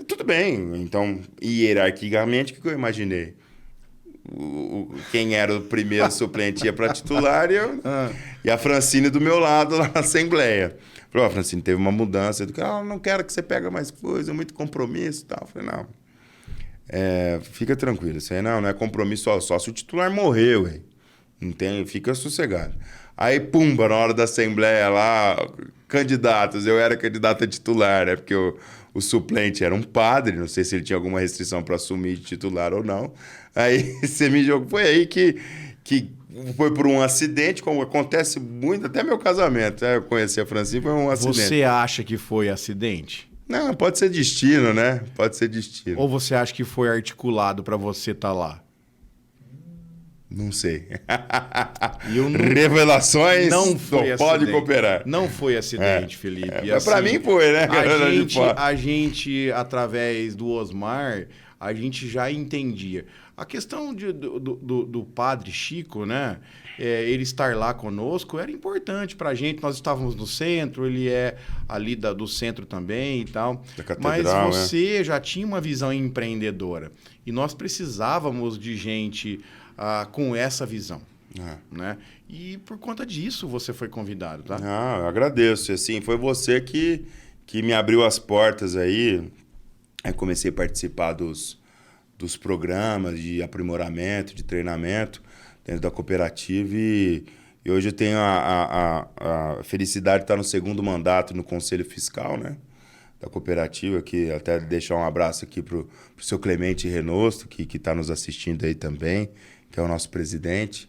Tudo bem. Então, hierarquicamente, o que eu imaginei? Quem era o primeiro suplente ia para titular e a Francine do meu lado lá na Assembleia. Falei, Francine, teve uma mudança. Não quero que você pegue mais coisa, muito compromisso e tal. Eu falei, não, fica tranquilo. Isso aí não é compromisso só se o titular morreu, ué. Não tem, fica sossegado. Aí, pumba, na hora da Assembleia lá, candidatos, eu era candidato a titular, né? Porque o suplente era um padre, não sei se ele tinha alguma restrição para assumir de titular ou não. Aí você me jogou. Foi aí que foi por um acidente, como acontece muito, até meu casamento. Eu conheci a Francine, foi um acidente. Você acha que foi acidente? Não, pode ser destino, né? Pode ser destino. Ou você acha que foi articulado para você estar lá? Não sei. Revelações não pode cooperar. Não foi acidente, Felipe. Mas para mim foi, né? A gente, através do Osmar, a gente já entendia. A questão do padre Chico, né? Ele estar lá conosco era importante para a gente. Nós estávamos no centro, ele é ali do centro também e tal. Mas você já tinha uma visão empreendedora. E nós precisávamos de gente... com essa visão. né? E por conta disso você foi convidado, tá? Não, eu agradeço. Assim, foi você que me abriu as portas aí. Aí comecei a participar dos programas de aprimoramento, de treinamento dentro da cooperativa e hoje eu tenho a felicidade de estar no segundo mandato no Conselho Fiscal, né, da cooperativa, que até deixar um abraço aqui pro seu Clemente Renosto, que está nos assistindo aí também, que é o nosso presidente,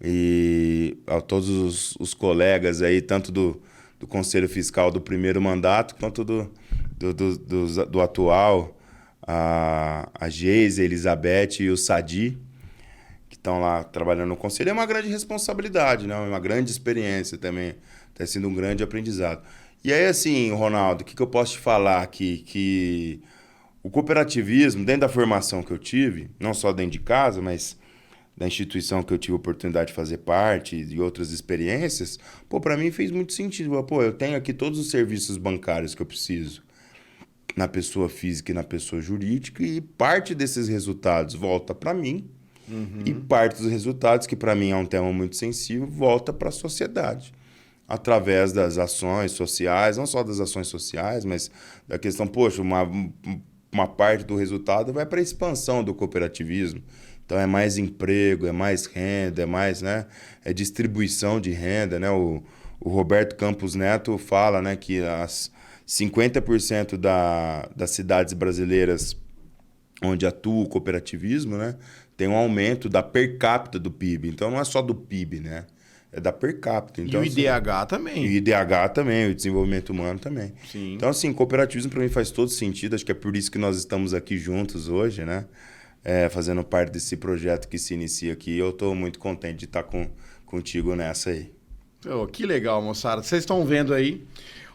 e a todos os colegas aí, tanto do Conselho Fiscal do primeiro mandato, quanto do atual, a Geise, a Elizabeth e o Sadi, que estão lá trabalhando no conselho. É uma grande responsabilidade, né? Uma grande experiência também. Tem sido um grande aprendizado. E aí, assim, Ronaldo, o que eu posso te falar aqui? Que o cooperativismo, dentro da formação que eu tive, não só dentro de casa, mas da instituição que eu tive a oportunidade de fazer parte e outras experiências, para mim fez muito sentido. Eu tenho aqui todos os serviços bancários que eu preciso na pessoa física e na pessoa jurídica, e parte desses resultados volta para mim, e parte dos resultados, que para mim é um tema muito sensível, volta para a sociedade, através das ações sociais, não só das ações sociais, mas da questão, uma parte do resultado vai para a expansão do cooperativismo. Então é mais emprego, é mais renda, é mais, né, é distribuição de renda, né? O Roberto Campos Neto fala, né, que as 50% das cidades brasileiras onde atua o cooperativismo, né, tem um aumento da per capita do PIB. Então não é só do PIB, né? É da per capita. Então, e o IDH também. E o IDH também, o desenvolvimento humano também. Sim. Então, assim, cooperativismo para mim faz todo sentido. Acho que é por isso que nós estamos aqui juntos hoje, né? Fazendo parte desse projeto que se inicia aqui. Eu estou muito contente de estar contigo nessa aí. Que legal, moçada. Vocês estão vendo aí.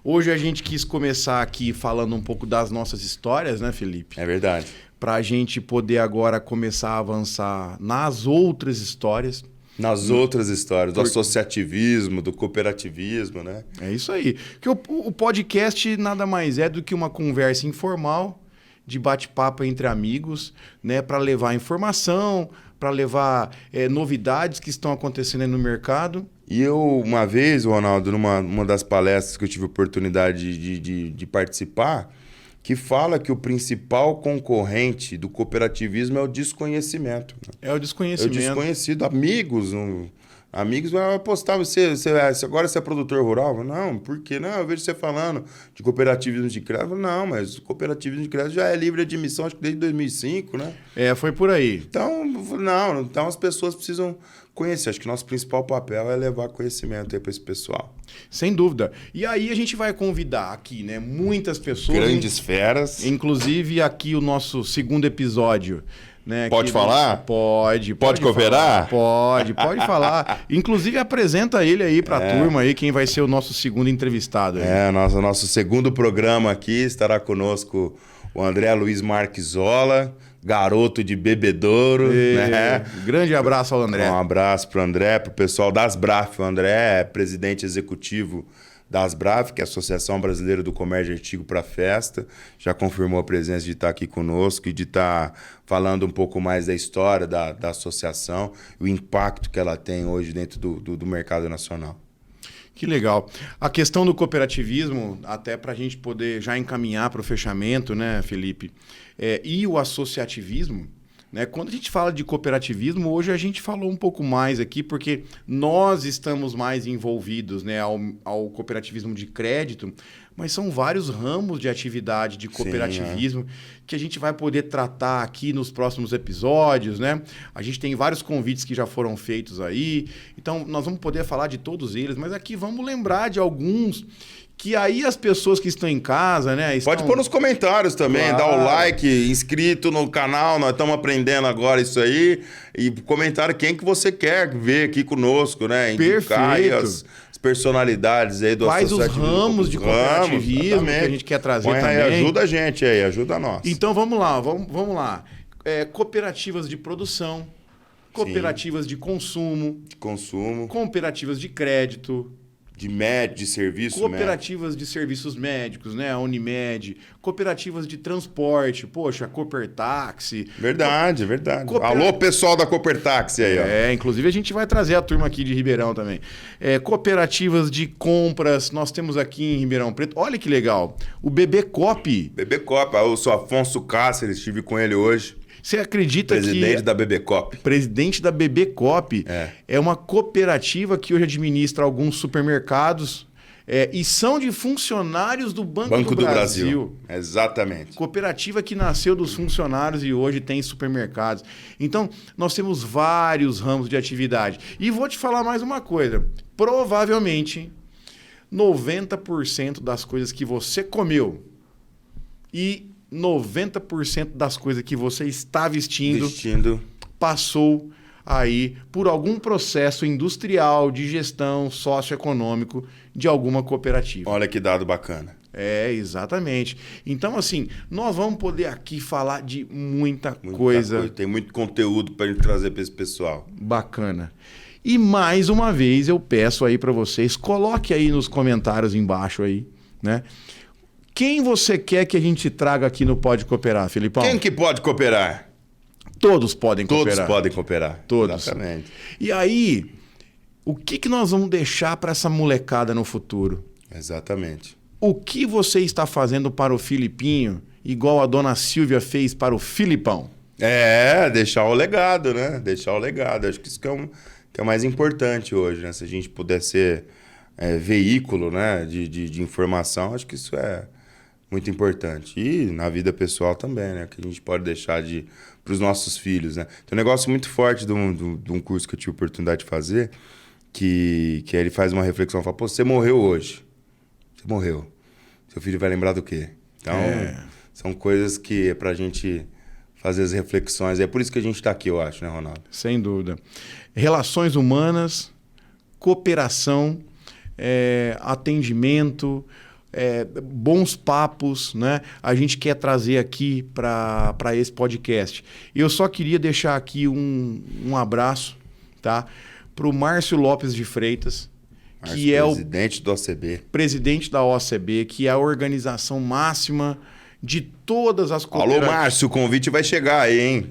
Hoje a gente quis começar aqui falando um pouco das nossas histórias, né, Felipe? É verdade. Para a gente poder agora começar a avançar nas outras histórias. Nas outras histórias, do associativismo, do cooperativismo, né? É isso aí. Porque o podcast nada mais é do que uma conversa informal, de bate-papo entre amigos, né? Para levar informação, para levar novidades que estão acontecendo aí no mercado. E eu, uma vez, Ronaldo, numa das palestras que eu tive a oportunidade de participar, que fala que o principal concorrente do cooperativismo é o desconhecimento. É o desconhecimento. É o desconhecido. Amigos vão apostar, agora você é produtor rural? Não, por quê? Não, eu vejo você falando de cooperativismo de crédito. Não, mas o cooperativismo de crédito já é livre de admissão, acho que desde 2005, né? Foi por aí. Então as pessoas precisam conhecer. Acho que nosso principal papel é levar conhecimento aí para esse pessoal. Sem dúvida. E aí a gente vai convidar aqui, né, muitas pessoas. Grandes feras. Inclusive aqui o nosso segundo episódio. Né, pode falar? Pode cooperar? Pode falar. Inclusive apresenta ele aí para a turma aí, quem vai ser o nosso segundo entrevistado. Aí. Nosso segundo programa aqui estará conosco o André Luiz Marquisola, garoto de Bebedouro. Né? Grande abraço ao André. Um abraço para o André, para o pessoal da Asbraf. O André é presidente executivo da Asbraf, que é a Associação Brasileira do Comércio de Artigo para Festa, já confirmou a presença de estar aqui conosco e de estar falando um pouco mais da história da associação, o impacto que ela tem hoje dentro do mercado nacional. Que legal. A questão do cooperativismo, até para a gente poder já encaminhar para o fechamento, né, Felipe? E o associativismo, né? Quando a gente fala de cooperativismo, hoje a gente falou um pouco mais aqui, porque nós estamos mais envolvidos, né, ao cooperativismo de crédito, mas são vários ramos de atividade de cooperativismo que a gente vai poder tratar aqui nos próximos episódios, né? A gente tem vários convites que já foram feitos aí, então nós vamos poder falar de todos eles, mas aqui vamos lembrar de alguns que aí as pessoas que estão em casa, né? Pode pôr nos comentários também, Claro. Dar o like, inscrito no canal, nós estamos aprendendo agora isso aí. E comentário quem que você quer ver aqui conosco, né? Indicar aí as personalidades aí do Quais os associativismo. ramos de cooperativismo que a gente quer trazer também. Ajuda a gente aí, ajuda nós. Então vamos lá. Cooperativas de produção, cooperativas de consumo, Consumo. cooperativas de crédito, de serviço cooperativas de serviços médicos, né? A Unimed, cooperativas de transporte, poxa, a Coopertáxi. Verdade. Alô, pessoal da Coopertáxi aí, ó. Inclusive a gente vai trazer a turma aqui de Ribeirão também. Cooperativas de compras, nós temos aqui em Ribeirão Preto. Olha que legal, o BB Coop. BB Coop, o seu Afonso Cáceres, estive com ele hoje. Você acredita Presidente da BB Coop. Presidente da BB Coop é uma cooperativa que hoje administra alguns supermercados e são de funcionários do Banco do Brasil. Exatamente. Cooperativa que nasceu dos funcionários e hoje tem supermercados. Então, nós temos vários ramos de atividade. E vou te falar mais uma coisa. Provavelmente, 90% das coisas que você comeu e 90% das coisas que você está vestindo passou aí por algum processo industrial, de gestão, socioeconômico de alguma cooperativa. Olha que dado bacana. Exatamente. Então, assim, nós vamos poder aqui falar de muita coisa. Tem muito conteúdo para a gente trazer para esse pessoal. Bacana. E mais uma vez eu peço aí para vocês, coloque aí nos comentários embaixo aí, né? Quem você quer que a gente traga aqui no Pode Cooperar, Filipão? Quem que pode cooperar? Todos podem cooperar. Todos podem cooperar. Todos. Exatamente. E aí, o que nós vamos deixar para essa molecada no futuro? Exatamente. O que você está fazendo para o Filipinho, igual a dona Silvia fez para o Filipão? Deixar o legado, né? Deixar o legado. Acho que isso que é o mais importante hoje, né? Se a gente puder ser veículo, né? de informação, acho que isso é muito importante. E na vida pessoal também, né? Que a gente pode deixar para os nossos filhos, né? Tem um negócio muito forte de um curso que eu tive a oportunidade de fazer, que ele faz uma reflexão, fala, pô, você morreu hoje. Você morreu. Seu filho vai lembrar do quê? Então, são coisas que é pra gente fazer as reflexões. É por isso que a gente está aqui, eu acho, né, Ronaldo? Sem dúvida. Relações humanas, cooperação, atendimento, bons papos, né? A gente quer trazer aqui para esse podcast. Eu só queria deixar aqui um abraço, tá? Para o Márcio Lopes de Freitas, que é o presidente do OCB. Presidente da OCB, que é a organização máxima de todas as cooperativas. Alô, Márcio, o convite vai chegar aí, hein?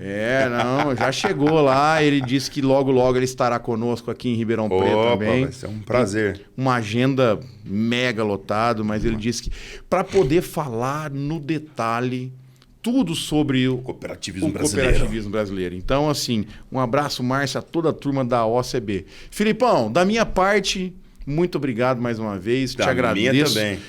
Já chegou lá. Ele disse que logo, logo ele estará conosco aqui em Ribeirão Preto também. Vai ser um prazer. Uma agenda mega lotado, mas ele disse que para poder falar no detalhe tudo sobre o cooperativismo brasileiro. Então, assim, um abraço, Márcio, a toda a turma da OCB. Filipão, da minha parte, muito obrigado mais uma vez. Te agradeço. Minha também.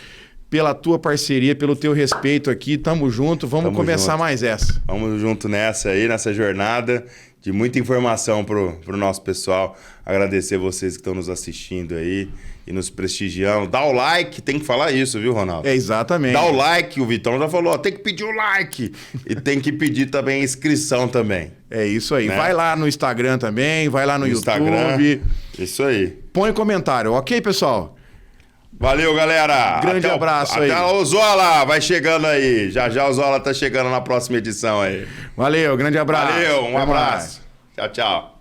Pela tua parceria, pelo teu respeito aqui. Tamo junto. Vamos começar mais essa. Vamos junto nessa jornada de muita informação pro nosso pessoal. Agradecer vocês que estão nos assistindo aí e nos prestigiando. Dá o like, tem que falar isso, viu, Ronaldo? Exatamente. Dá o like, o Vitão já falou, tem que pedir o like. E tem que pedir também a inscrição também. É isso aí. Né? Vai lá no Instagram também, vai lá no YouTube. Instagram, isso aí. Põe comentário, ok, pessoal? Valeu, galera. Grande abraço aí. Até o Zola vai chegando aí. Já o Zola tá chegando na próxima edição aí. Valeu, grande abraço. Valeu, um abraço. Tchau, tchau.